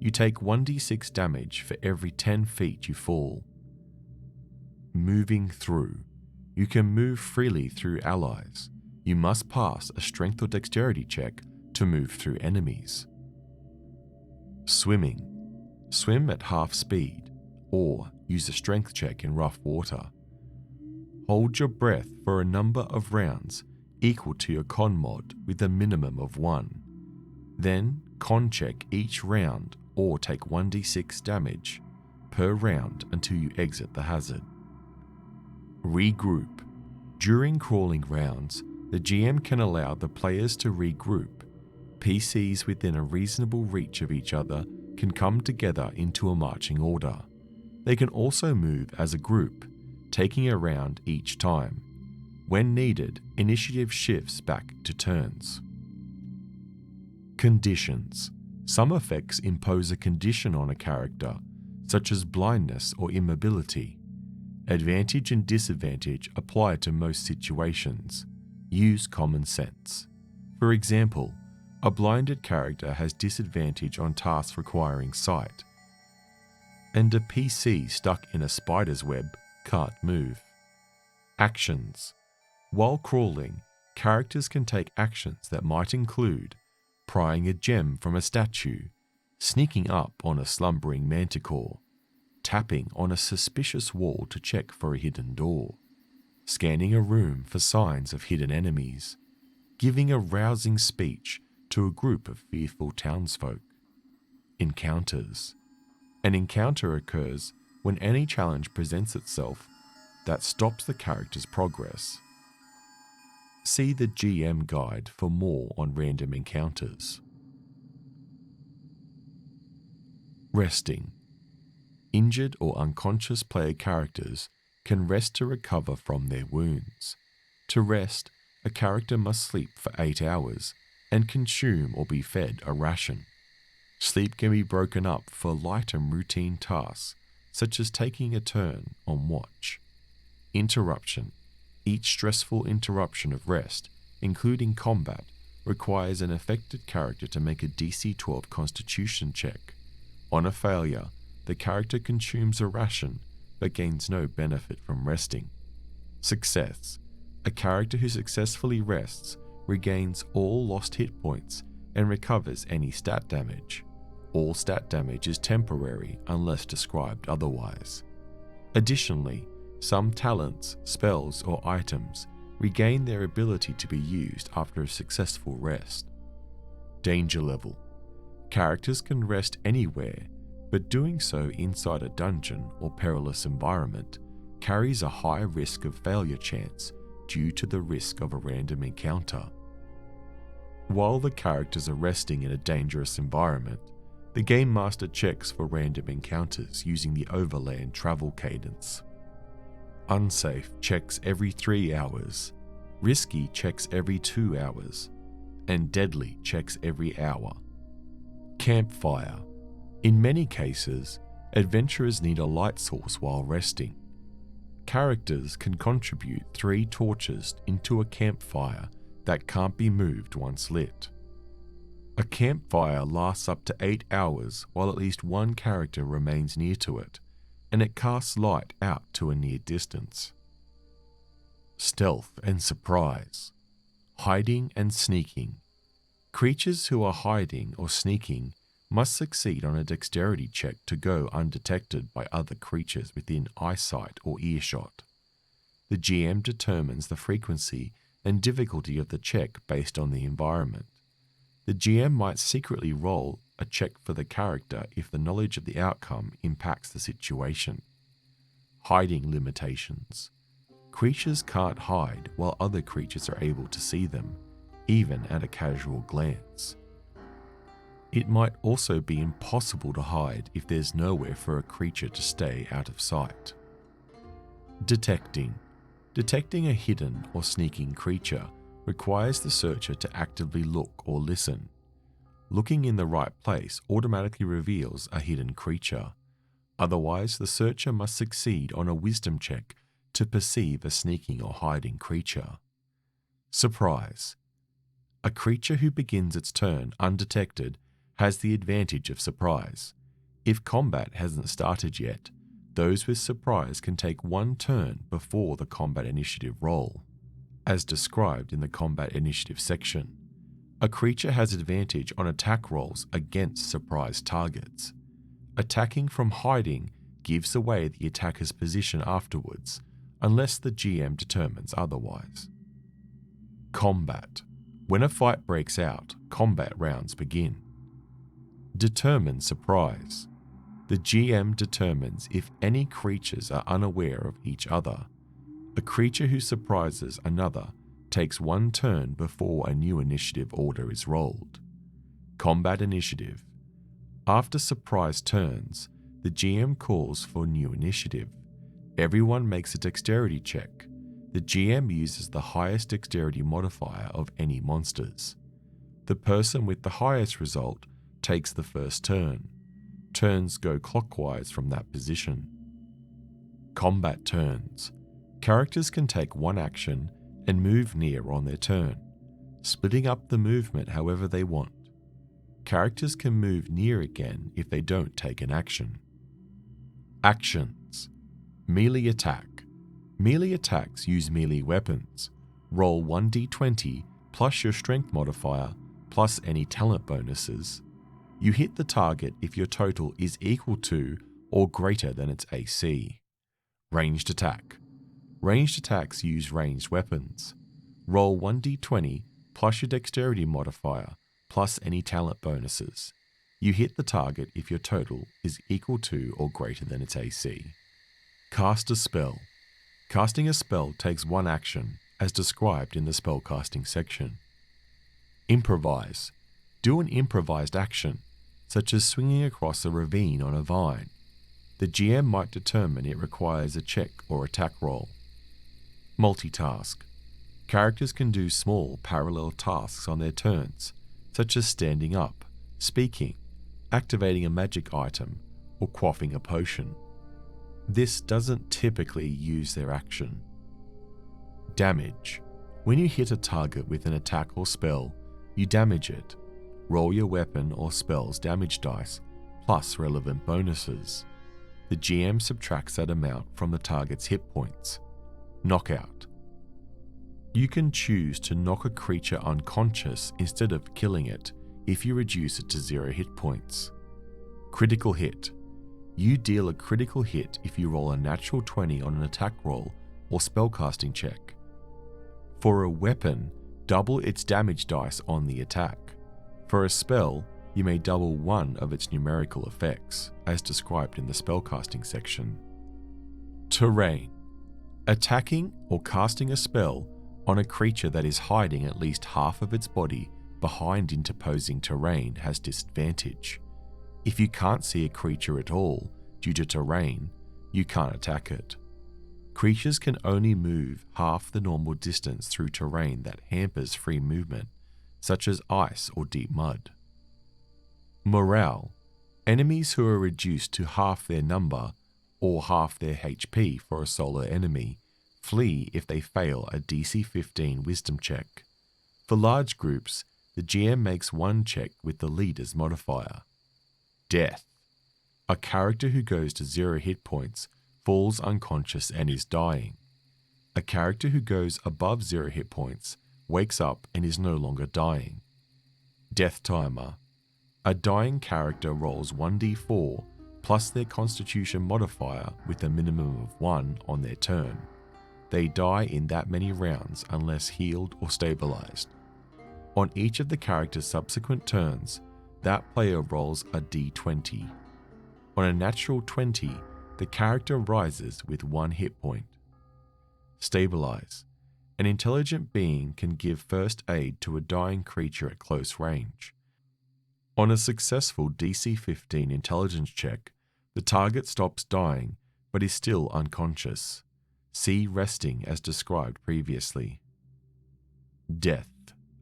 You take 1d6 damage for every 10 feet you fall. Moving through. You can move freely through allies. You must pass a strength or dexterity check to move through enemies. Swimming. Swim at half speed, or use a strength check in rough water. Hold your breath for a number of rounds equal to your con mod with a minimum of 1. Then con check each round or take 1d6 damage per round until you exit the hazard. Regroup. During crawling rounds, the GM can allow the players to regroup. PCs within a reasonable reach of each other can come together into a marching order. They can also move as a group, taking a round each time. When needed, initiative shifts back to turns. Conditions. Some effects impose a condition on a character, such as blindness or immobility. Advantage and disadvantage apply to most situations. Use common sense. For example, a blinded character has disadvantage on tasks requiring sight, and a PC stuck in a spider's web can't move. Actions. While crawling, characters can take actions that might include prying a gem from a statue, sneaking up on a slumbering manticore, tapping on a suspicious wall to check for a hidden door, scanning a room for signs of hidden enemies, giving a rousing speech to a group of fearful townsfolk. Encounters. An encounter occurs when any challenge presents itself that stops the character's progress. See the GM guide for more on random encounters. Resting. Injured or unconscious player characters can rest to recover from their wounds. To rest, a character must sleep for 8 hours and consume or be fed a ration. Sleep can be broken up for light and routine tasks, such as taking a turn on watch. Interruption. Each stressful interruption of rest, including combat, requires an affected character to make a DC 12 Constitution check. On a failure, the character consumes a ration but gains no benefit from resting. Success. A character who successfully rests regains all lost hit points and recovers any stat damage. All stat damage is temporary unless described otherwise. Additionally, some talents, spells, or items regain their ability to be used after a successful rest. Danger level. Characters can rest anywhere, but doing so inside a dungeon or perilous environment carries a high risk of failure chance due to the risk of a random encounter. While the characters are resting in a dangerous environment, the Game Master checks for random encounters using the overland travel cadence. Unsafe checks every 3 hours, Risky checks every 2 hours, and Deadly checks every hour. Campfire. In many cases, adventurers need a light source while resting. Characters can contribute 3 torches into a campfire that can't be moved once lit. A campfire lasts up to 8 hours while at least one character remains near to it, and it casts light out to a near distance. Stealth and surprise. Hiding and sneaking. Creatures who are hiding or sneaking must succeed on a dexterity check to go undetected by other creatures within eyesight or earshot. The GM determines the frequency and difficulty of the check based on the environment. The GM might secretly roll a check for the character if the knowledge of the outcome impacts the situation. Hiding limitations. Creatures can't hide while other creatures are able to see them, even at a casual glance. It might also be impossible to hide if there's nowhere for a creature to stay out of sight. Detecting. Detecting a hidden or sneaking creature requires the searcher to actively look or listen. Looking in the right place automatically reveals a hidden creature. Otherwise, the searcher must succeed on a wisdom check to perceive a sneaking or hiding creature. Surprise. A creature who begins its turn undetected has the advantage of surprise. If combat hasn't started yet, those with surprise can take one turn before the combat initiative roll. As described in the combat initiative section, a creature has advantage on attack rolls against surprise targets. Attacking from hiding gives away the attacker's position afterwards, unless the GM determines otherwise. Combat. When a fight breaks out, combat rounds begin. Determine surprise. The GM determines if any creatures are unaware of each other. A creature who surprises another takes one turn before a new initiative order is rolled. Combat initiative. After surprise turns, the GM calls for new initiative. Everyone makes a dexterity check. The GM uses the highest dexterity modifier of any monsters. The person with the highest result takes the first turn. Turns go clockwise from that position. Combat turns. Characters can take one action and move near on their turn, splitting up the movement however they want. Characters can move near again if they don't take an action. Actions. Melee attack. Melee attacks use melee weapons. Roll 1d20 plus your strength modifier plus any talent bonuses. You hit the target if your total is equal to or greater than its AC. Ranged attack. Ranged attacks use ranged weapons. Roll 1d20 plus your dexterity modifier plus any talent bonuses. You hit the target if your total is equal to or greater than its AC. Cast a spell. Casting a spell takes one action, as described in the spellcasting section. Improvise. Do an improvised action, such as swinging across a ravine on a vine. The GM might determine it requires a check or attack roll. Multitask. Characters can do small parallel tasks on their turns, such as standing up, speaking, activating a magic item, or quaffing a potion. This doesn't typically use their action. Damage. When you hit a target with an attack or spell, you damage it. Roll your weapon or spell's damage dice, plus relevant bonuses. The GM subtracts that amount from the target's hit points. Knockout. You can choose to knock a creature unconscious instead of killing it if you reduce it to 0 hit points. Critical hit. You deal a critical hit if you roll a natural 20 on an attack roll or spellcasting check. For a weapon, double its damage dice on the attack. For a spell, you may double one of its numerical effects, as described in the spellcasting section. Terrain. Attacking or casting a spell on a creature that is hiding at least half of its body behind interposing terrain has disadvantage. If you can't see a creature at all due to terrain, you can't attack it. Creatures can only move half the normal distance through terrain that hampers free movement, such as ice or deep mud. Morale. Enemies who are reduced to half their number or half their HP for a solo enemy flee if they fail a DC 15 wisdom check. For large groups, the GM makes one check with the leader's modifier. Death. A character who goes to 0 hit points falls unconscious and is dying. A character who goes above 0 hit points wakes up and is no longer dying. Death timer. A dying character rolls 1d4 plus their constitution modifier with a minimum of 1 on their turn. They die in that many rounds unless healed or stabilized. On each of the character's subsequent turns, that player rolls a d20. On a natural 20, the character rises with 1 hit point. Stabilize. An intelligent being can give first aid to a dying creature at close range. On a successful DC 15 intelligence check, the target stops dying but is still unconscious. See resting as described previously. Death.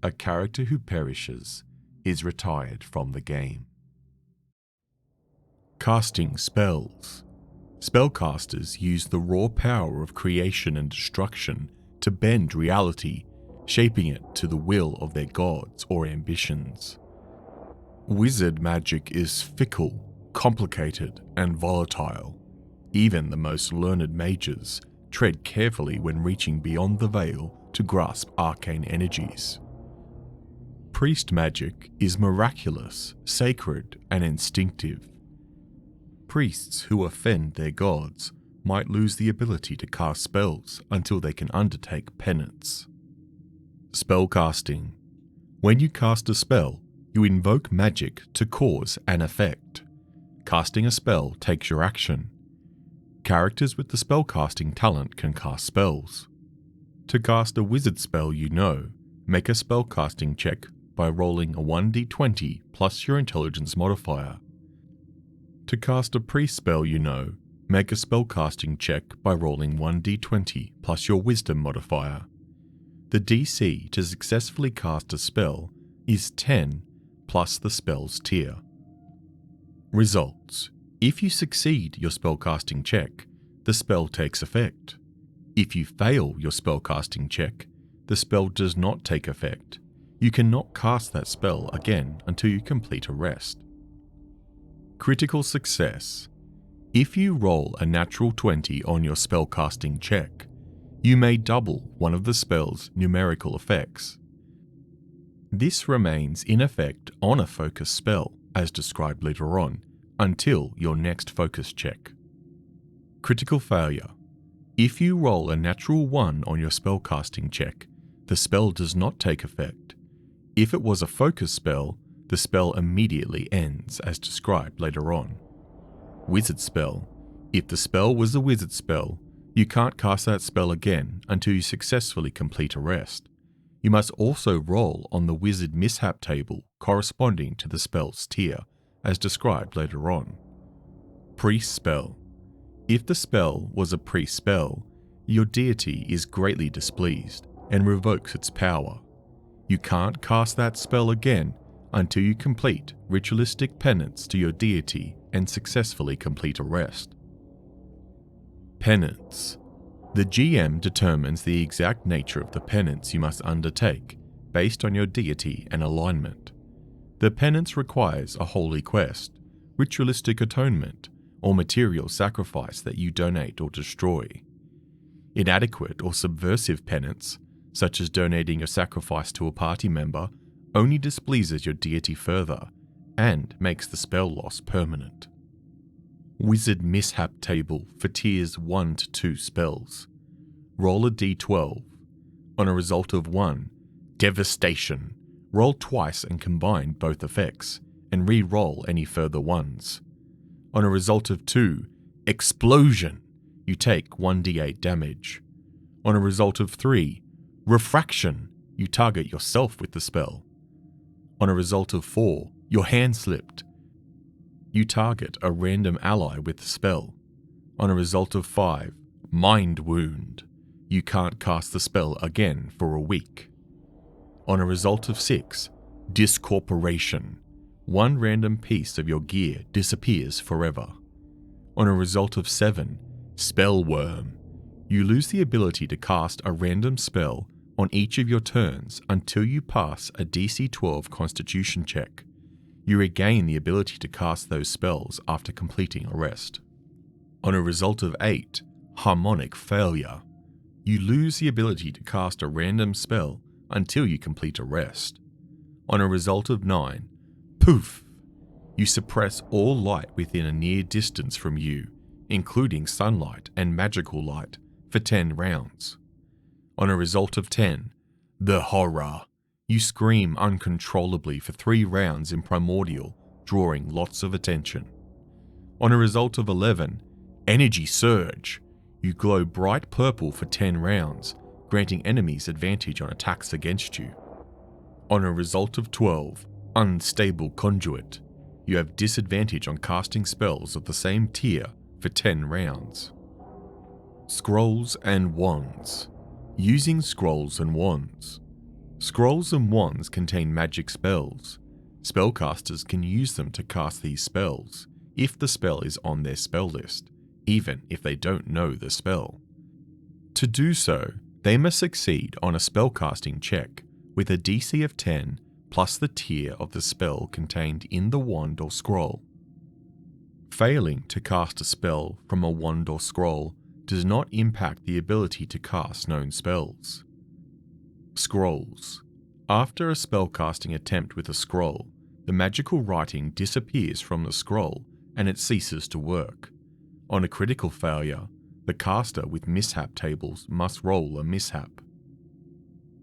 A character who perishes is retired from the game. Casting spells. Spellcasters use the raw power of creation and destruction to bend reality, shaping it to the will of their gods or ambitions. Wizard magic is fickle, complicated, and volatile. Even the most learned mages tread carefully when reaching beyond the veil to grasp arcane energies. Priest magic is miraculous, sacred, and instinctive. Priests who offend their gods might lose the ability to cast spells until they can undertake penance. Spellcasting. When you cast a spell, you invoke magic to cause an effect. Casting a spell takes your action. Characters with the spellcasting talent can cast spells. To cast a wizard spell make a spellcasting check by rolling a 1d20 plus your intelligence modifier. To cast a priest spell make a spellcasting check by rolling 1d20 plus your wisdom modifier. The DC to successfully cast a spell is 10 plus the spell's tier. Results. If you succeed your spellcasting check, the spell takes effect. If you fail your spellcasting check, the spell does not take effect. You cannot cast that spell again until you complete a rest. Critical success. If you roll a natural 20 on your spellcasting check, you may double one of the spell's numerical effects. This remains in effect on a focus spell, as described later on, until your next focus check. Critical failure. If you roll a natural 1 on your spellcasting check, the spell does not take effect. If it was a focus spell, the spell immediately ends, as described later on. Wizard spell. If the spell was a wizard spell, you can't cast that spell again until you successfully complete a rest. You must also roll on the wizard mishap table corresponding to the spell's tier, as described later on. Priest spell. If the spell was a priest spell, your deity is greatly displeased and revokes its power. You can't cast that spell again until you complete ritualistic penance to your deity and successfully complete a rest. Penance. The GM determines the exact nature of the penance you must undertake based on your deity and alignment. The penance requires a holy quest, ritualistic atonement, or material sacrifice that you donate or destroy. Inadequate or subversive penance, such as donating a sacrifice to a party member, only displeases your deity further and makes the spell loss permanent. Wizard mishap table for tiers 1 to 2 spells. Roll a d12. On a result of 1, devastation. Roll twice and combine both effects, and re-roll any further ones. On a result of 2, explosion. You take 1d8 damage. On a result of 3, refraction. You target yourself with the spell. On a result of 4, your hand slipped. You target a random ally with the spell. On a result of 5, mind wound. You can't cast the spell again for a week. On a result of 6, discorporation. One random piece of your gear disappears forever. On a result of 7, spellworm. You lose the ability to cast a random spell on each of your turns until you pass a DC 12 Constitution check. You regain the ability to cast those spells after completing a rest. On a result of 8, harmonic failure. You lose the ability to cast a random spell until you complete a rest. On a result of 9, poof. You suppress all light within a near distance from you, including sunlight and magical light, for 10 rounds. On a result of 10, the horror. You scream uncontrollably for 3 rounds in Primordial, drawing lots of attention. On a result of 11, energy surge. You glow bright purple for 10 rounds, granting enemies advantage on attacks against you. On a result of 12, unstable conduit. You have disadvantage on casting spells of the same tier for 10 rounds. Scrolls and wands. Using scrolls and wands. Scrolls and wands contain magic spells. Spellcasters can use them to cast these spells if the spell is on their spell list, even if they don't know the spell. To do so, they must succeed on a spellcasting check with a DC of 10 plus the tier of the spell contained in the wand or scroll. Failing to cast a spell from a wand or scroll does not impact the ability to cast known spells. Scrolls. After a spellcasting attempt with a scroll, the magical writing disappears from the scroll and it ceases to work. On a critical failure, the caster with mishap tables must roll a mishap.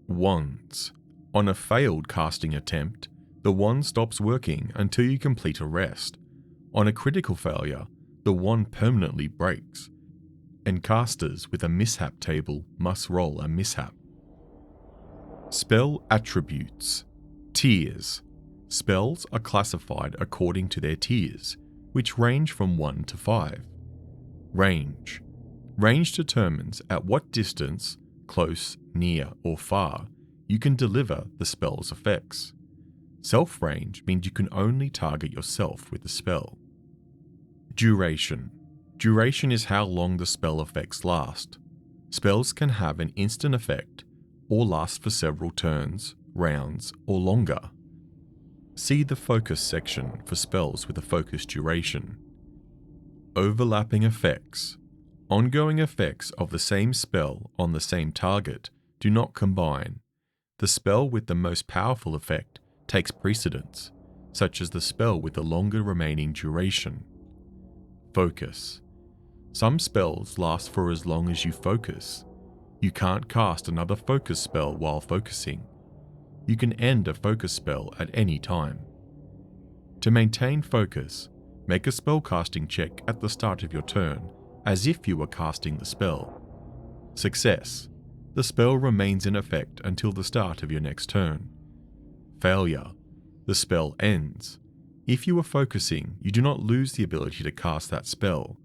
Wands. On a failed casting attempt, the wand stops working until you complete a rest. On a critical failure, the wand permanently breaks, and casters with a mishap table must roll a mishap. Spell attributes. Tiers. Spells are classified according to their tiers, which range from 1 to 5. Range. Range determines at what distance, close, near, or far, you can deliver the spell's effects. Self-range means you can only target yourself with the spell. Duration. Duration is how long the spell effects last. Spells can have an instant effect or last for several turns, rounds, or longer. See the focus section for spells with a focus duration. Overlapping effects. Ongoing effects of the same spell on the same target do not combine. The spell with the most powerful effect takes precedence, such as the spell with the longer remaining duration. Focus. Some spells last for as long as you focus. You can't cast another focus spell while focusing. You can end a focus spell at any time. To maintain focus, make a spellcasting check at the start of your turn, as if you were casting the spell. Success. The spell remains in effect until the start of your next turn. Failure. The spell ends. If you are focusing, you do not lose the ability to cast that spell.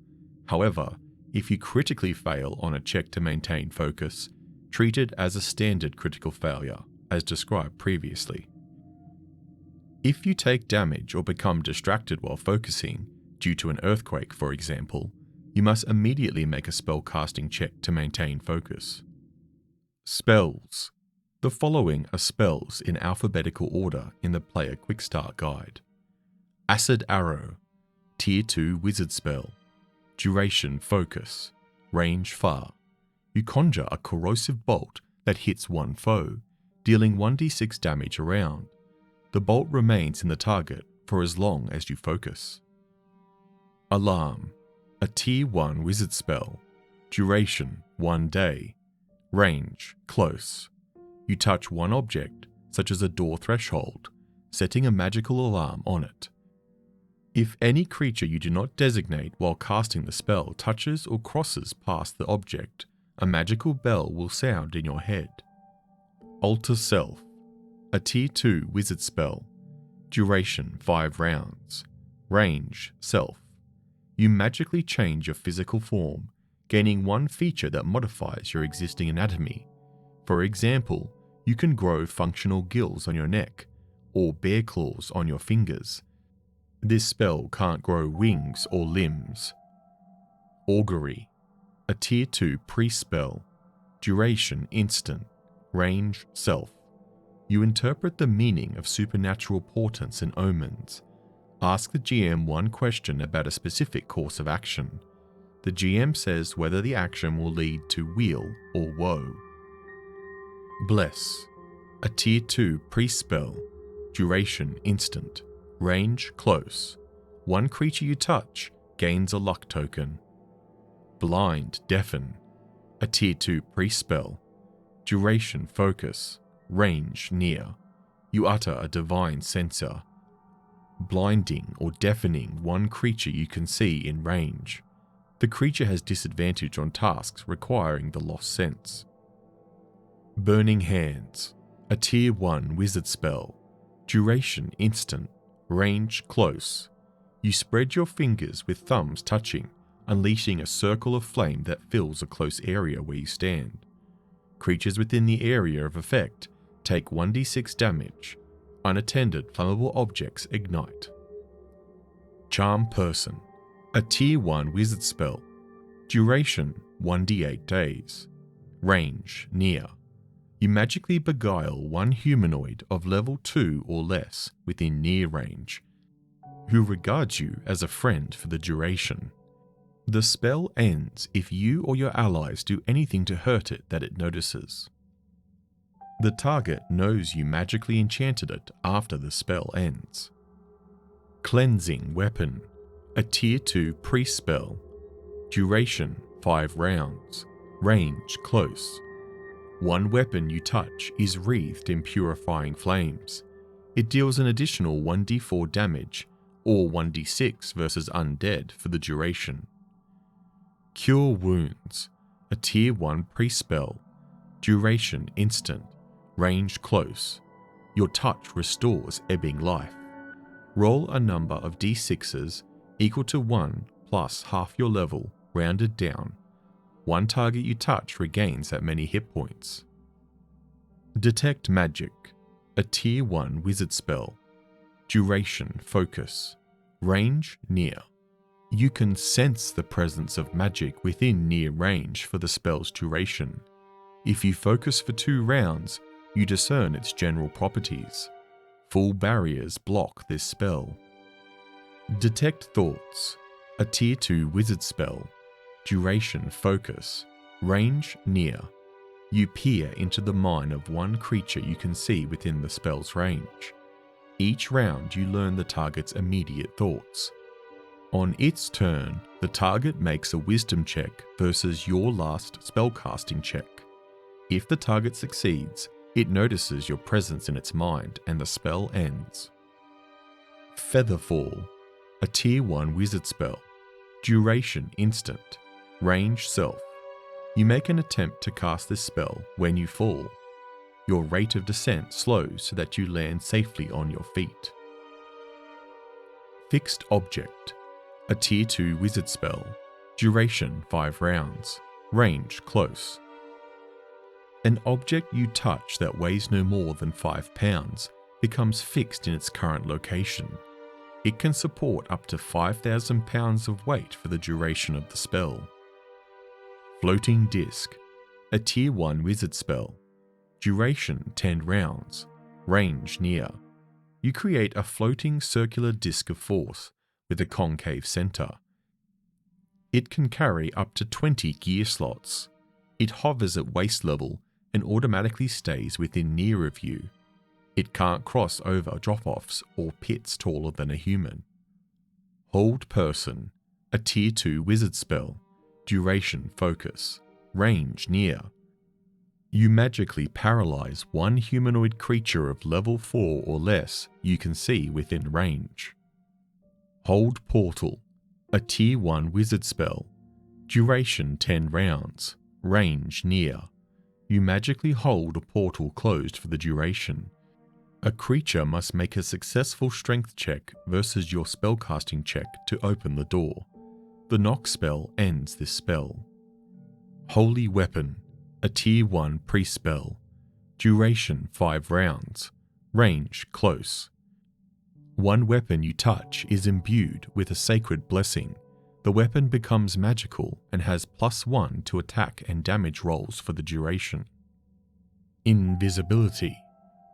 However, if you critically fail on a check to maintain focus, treat it as a standard critical failure, as described previously. If you take damage or become distracted while focusing, due to an earthquake for example, you must immediately make a spellcasting check to maintain focus. Spells. The following are spells in alphabetical order in the player Quickstart guide. Acid Arrow, Tier 2 wizard spell. Duration focus. Range far. You conjure a corrosive bolt that hits one foe, dealing 1d6 damage a round. The bolt remains in the target for as long as you focus. Alarm. A Tier 1 wizard spell. Duration 1 day. Range close. You touch one object, such as a door threshold, setting a magical alarm on it. If any creature you do not designate while casting the spell touches or crosses past the object, a magical bell will sound in your head. Alter Self. A Tier 2 wizard spell. Duration 5 rounds. Range self. You magically change your physical form, gaining one feature that modifies your existing anatomy. For example, you can grow functional gills on your neck, or bear claws on your fingers. This spell can't grow wings or limbs. Augury. A Tier 2 priest spell. Duration instant. Range self. You interpret the meaning of supernatural portents and omens. Ask the GM one question about a specific course of action. The GM says whether the action will lead to weal or woe. Bless. A Tier 2 priest spell. Duration instant. Range close. One creature you touch gains a luck token. Blind Deafen. A Tier 2 priest spell. Duration focus. Range near. You utter a divine censor. Blinding or deafening one creature you can see in range. The creature has disadvantage on tasks requiring the lost sense. Burning Hands. A Tier 1 wizard spell. Duration instant. Range close. You spread your fingers with thumbs touching, unleashing a circle of flame that fills a close area where you stand. Creatures within the area of effect take 1d6 damage. Unattended flammable objects ignite. Charm Person. A Tier 1 wizard spell. Duration 1d8 days. Range near. You magically beguile one humanoid of level 2 or less within near range, who regards you as a friend for the duration. The spell ends if you or your allies do anything to hurt it that it notices. The target knows you magically enchanted it after the spell ends. Cleansing Weapon, a Tier 2 priest spell. Duration 5 rounds. Range close. One weapon you touch is wreathed in purifying flames. It deals an additional 1d4 damage or 1d6 versus undead for the duration. Cure Wounds, a Tier 1 priest spell. Duration instant. Range close. Your touch restores ebbing life. Roll a number of d6s equal to 1 plus half your level, rounded down. One target you touch regains that many hit points. Detect Magic, a Tier 1 wizard spell. Duration focus. Range near. You can sense the presence of magic within near range for the spell's duration. If you focus for 2 rounds, you discern its general properties. Full barriers block this spell. Detect Thoughts, a Tier 2 wizard spell. Duration focus. Range near. You peer into the mind of one creature you can see within the spell's range. Each round you learn the target's immediate thoughts. On its turn, the target makes a wisdom check versus your last spellcasting check. If the target succeeds, it notices your presence in its mind and the spell ends. Featherfall, a Tier 1 wizard spell. Duration instant. Range self. You make an attempt to cast this spell when you fall. Your rate of descent slows so that you land safely on your feet. Fixed Object, a Tier 2 wizard spell. Duration 5 rounds. Range close. An object you touch that weighs no more than 5 pounds becomes fixed in its current location. It can support up to 5,000 pounds of weight for the duration of the spell. Floating Disc, a Tier 1 wizard spell. Duration 10 rounds. Range near. You create a floating circular disc of force with a concave center. It can carry up to 20 gear slots. It hovers at waist level and automatically stays within near of you. It can't cross over drop-offs or pits taller than a human. Hold Person, a Tier 2 wizard spell. Duration focus. Range near. You magically paralyze one humanoid creature of level 4 or less you can see within range. Hold Portal, a Tier 1 wizard spell. Duration 10 rounds. Range near. You magically hold a portal closed for the duration. A creature must make a successful strength check versus your spellcasting check to open the door. The knock spell ends this spell. Holy Weapon, a Tier 1 priest spell. Duration 5 rounds. Range close. One weapon you touch is imbued with a sacred blessing. The weapon becomes magical and has +1 to attack and damage rolls for the duration. Invisibility,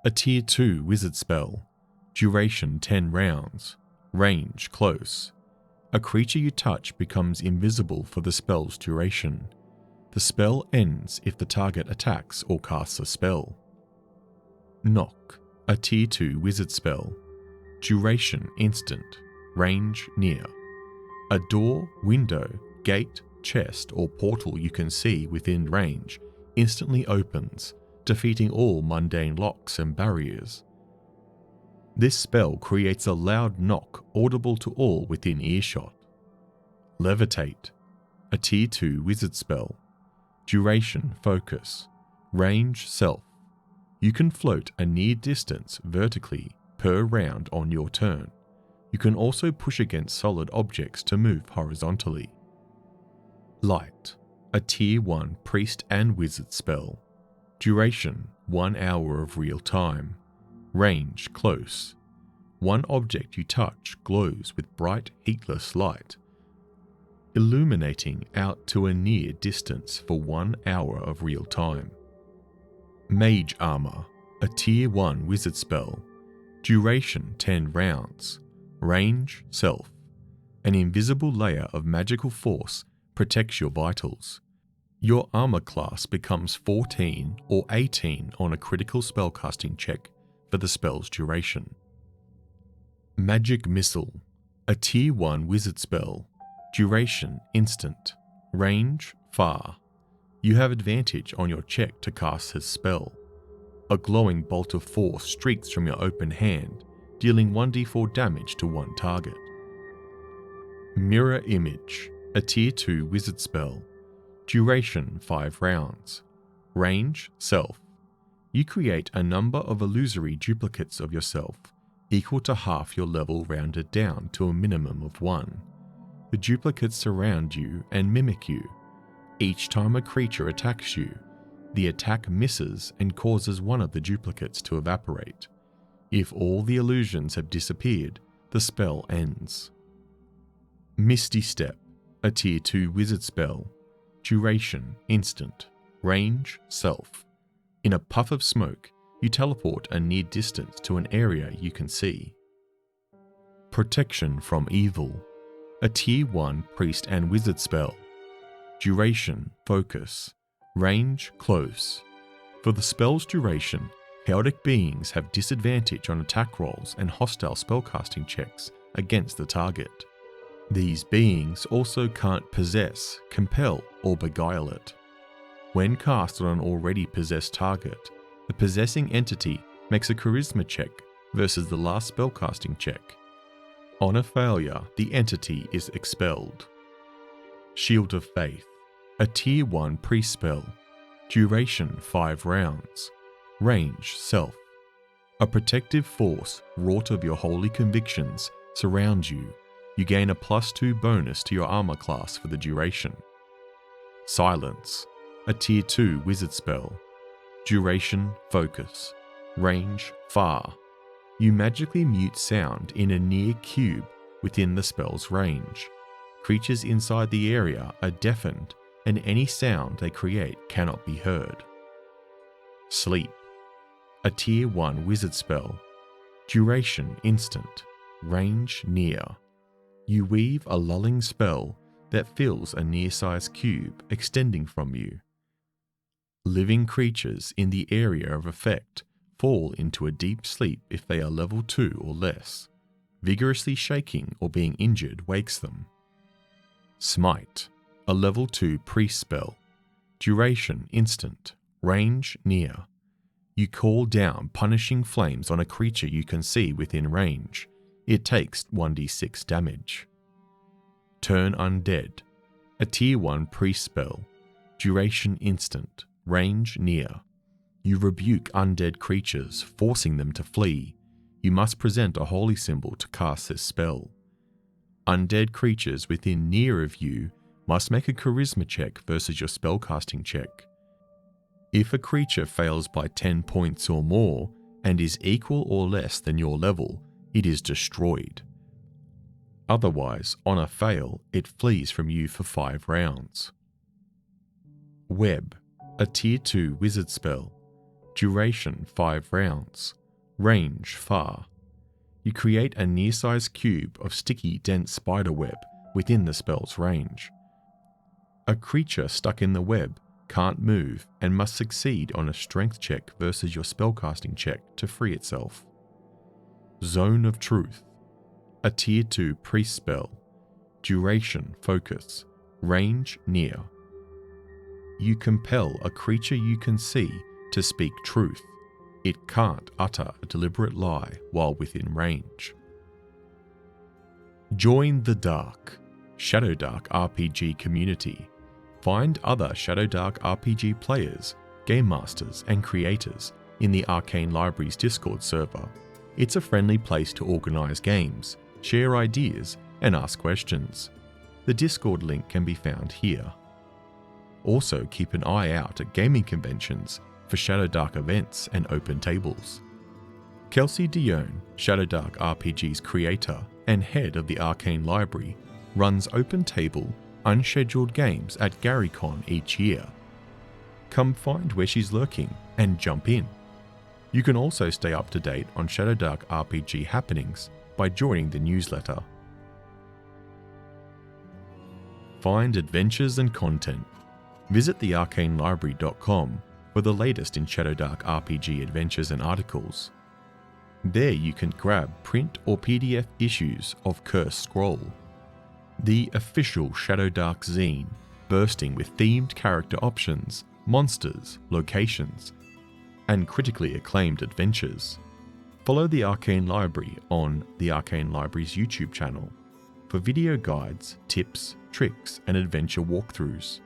a Tier 2 wizard spell. Duration 10 rounds. Range close. A creature you touch becomes invisible for the spell's duration. The spell ends if the target attacks or casts a spell. Knock, a Tier 2 wizard spell. Duration instant. Range near. A door, window, gate, chest, or portal you can see within range instantly opens, defeating all mundane locks and barriers. This spell creates a loud knock audible to all within earshot. Levitate, a Tier 2 wizard spell. Duration focus. Range self. You can float a near distance vertically per round on your turn. You can also push against solid objects to move horizontally. Light, a Tier 1 priest and wizard spell. Duration 1 hour of real time. Range close. One object you touch glows with bright, heatless light, illuminating out to a near distance for 1 hour of real time. Mage Armor, a Tier 1 wizard spell. Duration 10 rounds. Range self. An invisible layer of magical force protects your vitals. Your armor class becomes 14 or 18 on a critical spellcasting check for the spell's duration. Magic Missile, a Tier 1 wizard spell. Duration instant. Range far. You have advantage on your check to cast his spell. A glowing bolt of force streaks from your open hand, dealing 1d4 damage to one target. Mirror Image, a Tier 2 wizard spell. Duration 5 rounds. Range self. You create a number of illusory duplicates of yourself, equal to half your level rounded down to a minimum of 1. The duplicates surround you and mimic you. Each time a creature attacks you, the attack misses and causes one of the duplicates to evaporate. If all the illusions have disappeared, the spell ends. Misty Step, a Tier 2 wizard spell. Duration instant. Range self. In a puff of smoke, you teleport a near distance to an area you can see. Protection from Evil, a Tier 1 priest and wizard spell. Duration focus. Range close. For the spell's duration, chaotic beings have disadvantage on attack rolls and hostile spellcasting checks against the target. These beings also can't possess, compel, or beguile it. When cast on an already possessed target, the possessing entity makes a charisma check versus the last spellcasting check. On a failure, the entity is expelled. Shield of Faith, a Tier 1 priest spell. Duration 5 rounds. Range self. A protective force wrought of your holy convictions surrounds you. You gain a +2 bonus to your armor class for the duration. Silence, a Tier 2 wizard spell. Duration focus. Range far. You magically mute sound in a near cube within the spell's range. Creatures inside the area are deafened, and any sound they create cannot be heard. Sleep, a Tier 1 wizard spell. Duration instant. Range near. You weave a lulling spell that fills a near-sized cube extending from you. Living creatures in the area of effect fall into a deep sleep if they are level 2 or less. Vigorously shaking or being injured wakes them. Smite, a level 2 priest spell. Duration instant. Range near. You call down punishing flames on a creature you can see within range. It takes 1d6 damage. Turn Undead, a Tier 1 priest spell. Duration instant. Range near. You rebuke undead creatures, forcing them to flee. You must present a holy symbol to cast this spell. Undead creatures within near of you must make a charisma check versus your spellcasting check. If a creature fails by 10 points or more and is equal or less than your level, it is destroyed. Otherwise, on a fail, it flees from you for 5 rounds. Web, a Tier 2 wizard spell. Duration 5 rounds. Range far. You create a near-sized cube of sticky, dense spiderweb within the spell's range. A creature stuck in the web can't move and must succeed on a strength check versus your spellcasting check to free itself. Zone of Truth, a Tier 2 priest spell. Duration focus. Range near. You compel a creature you can see to speak truth. It can't utter a deliberate lie while within range. Join the Dark, Shadowdark RPG community. Find other Shadowdark RPG players, game masters, and creators in the Arcane Library's Discord server. It's a friendly place to organise games, share ideas, and ask questions. The Discord link can be found here. Also, keep an eye out at gaming conventions for Shadowdark events and open tables. Kelsey Dione, Shadowdark RPG's creator and head of the Arcane Library, runs open table, unscheduled games at GaryCon each year. Come find where she's lurking and jump in. You can also stay up to date on Shadowdark RPG happenings by joining the newsletter. Find adventures and content. Visit thearcanelibrary.com for the latest in Shadowdark RPG adventures and articles. There you can grab print or PDF issues of Cursed Scroll, the official Shadowdark zine, bursting with themed character options, monsters, locations, and critically acclaimed adventures. Follow the Arcane Library on the Arcane Library's YouTube channel for video guides, tips, tricks, and adventure walkthroughs.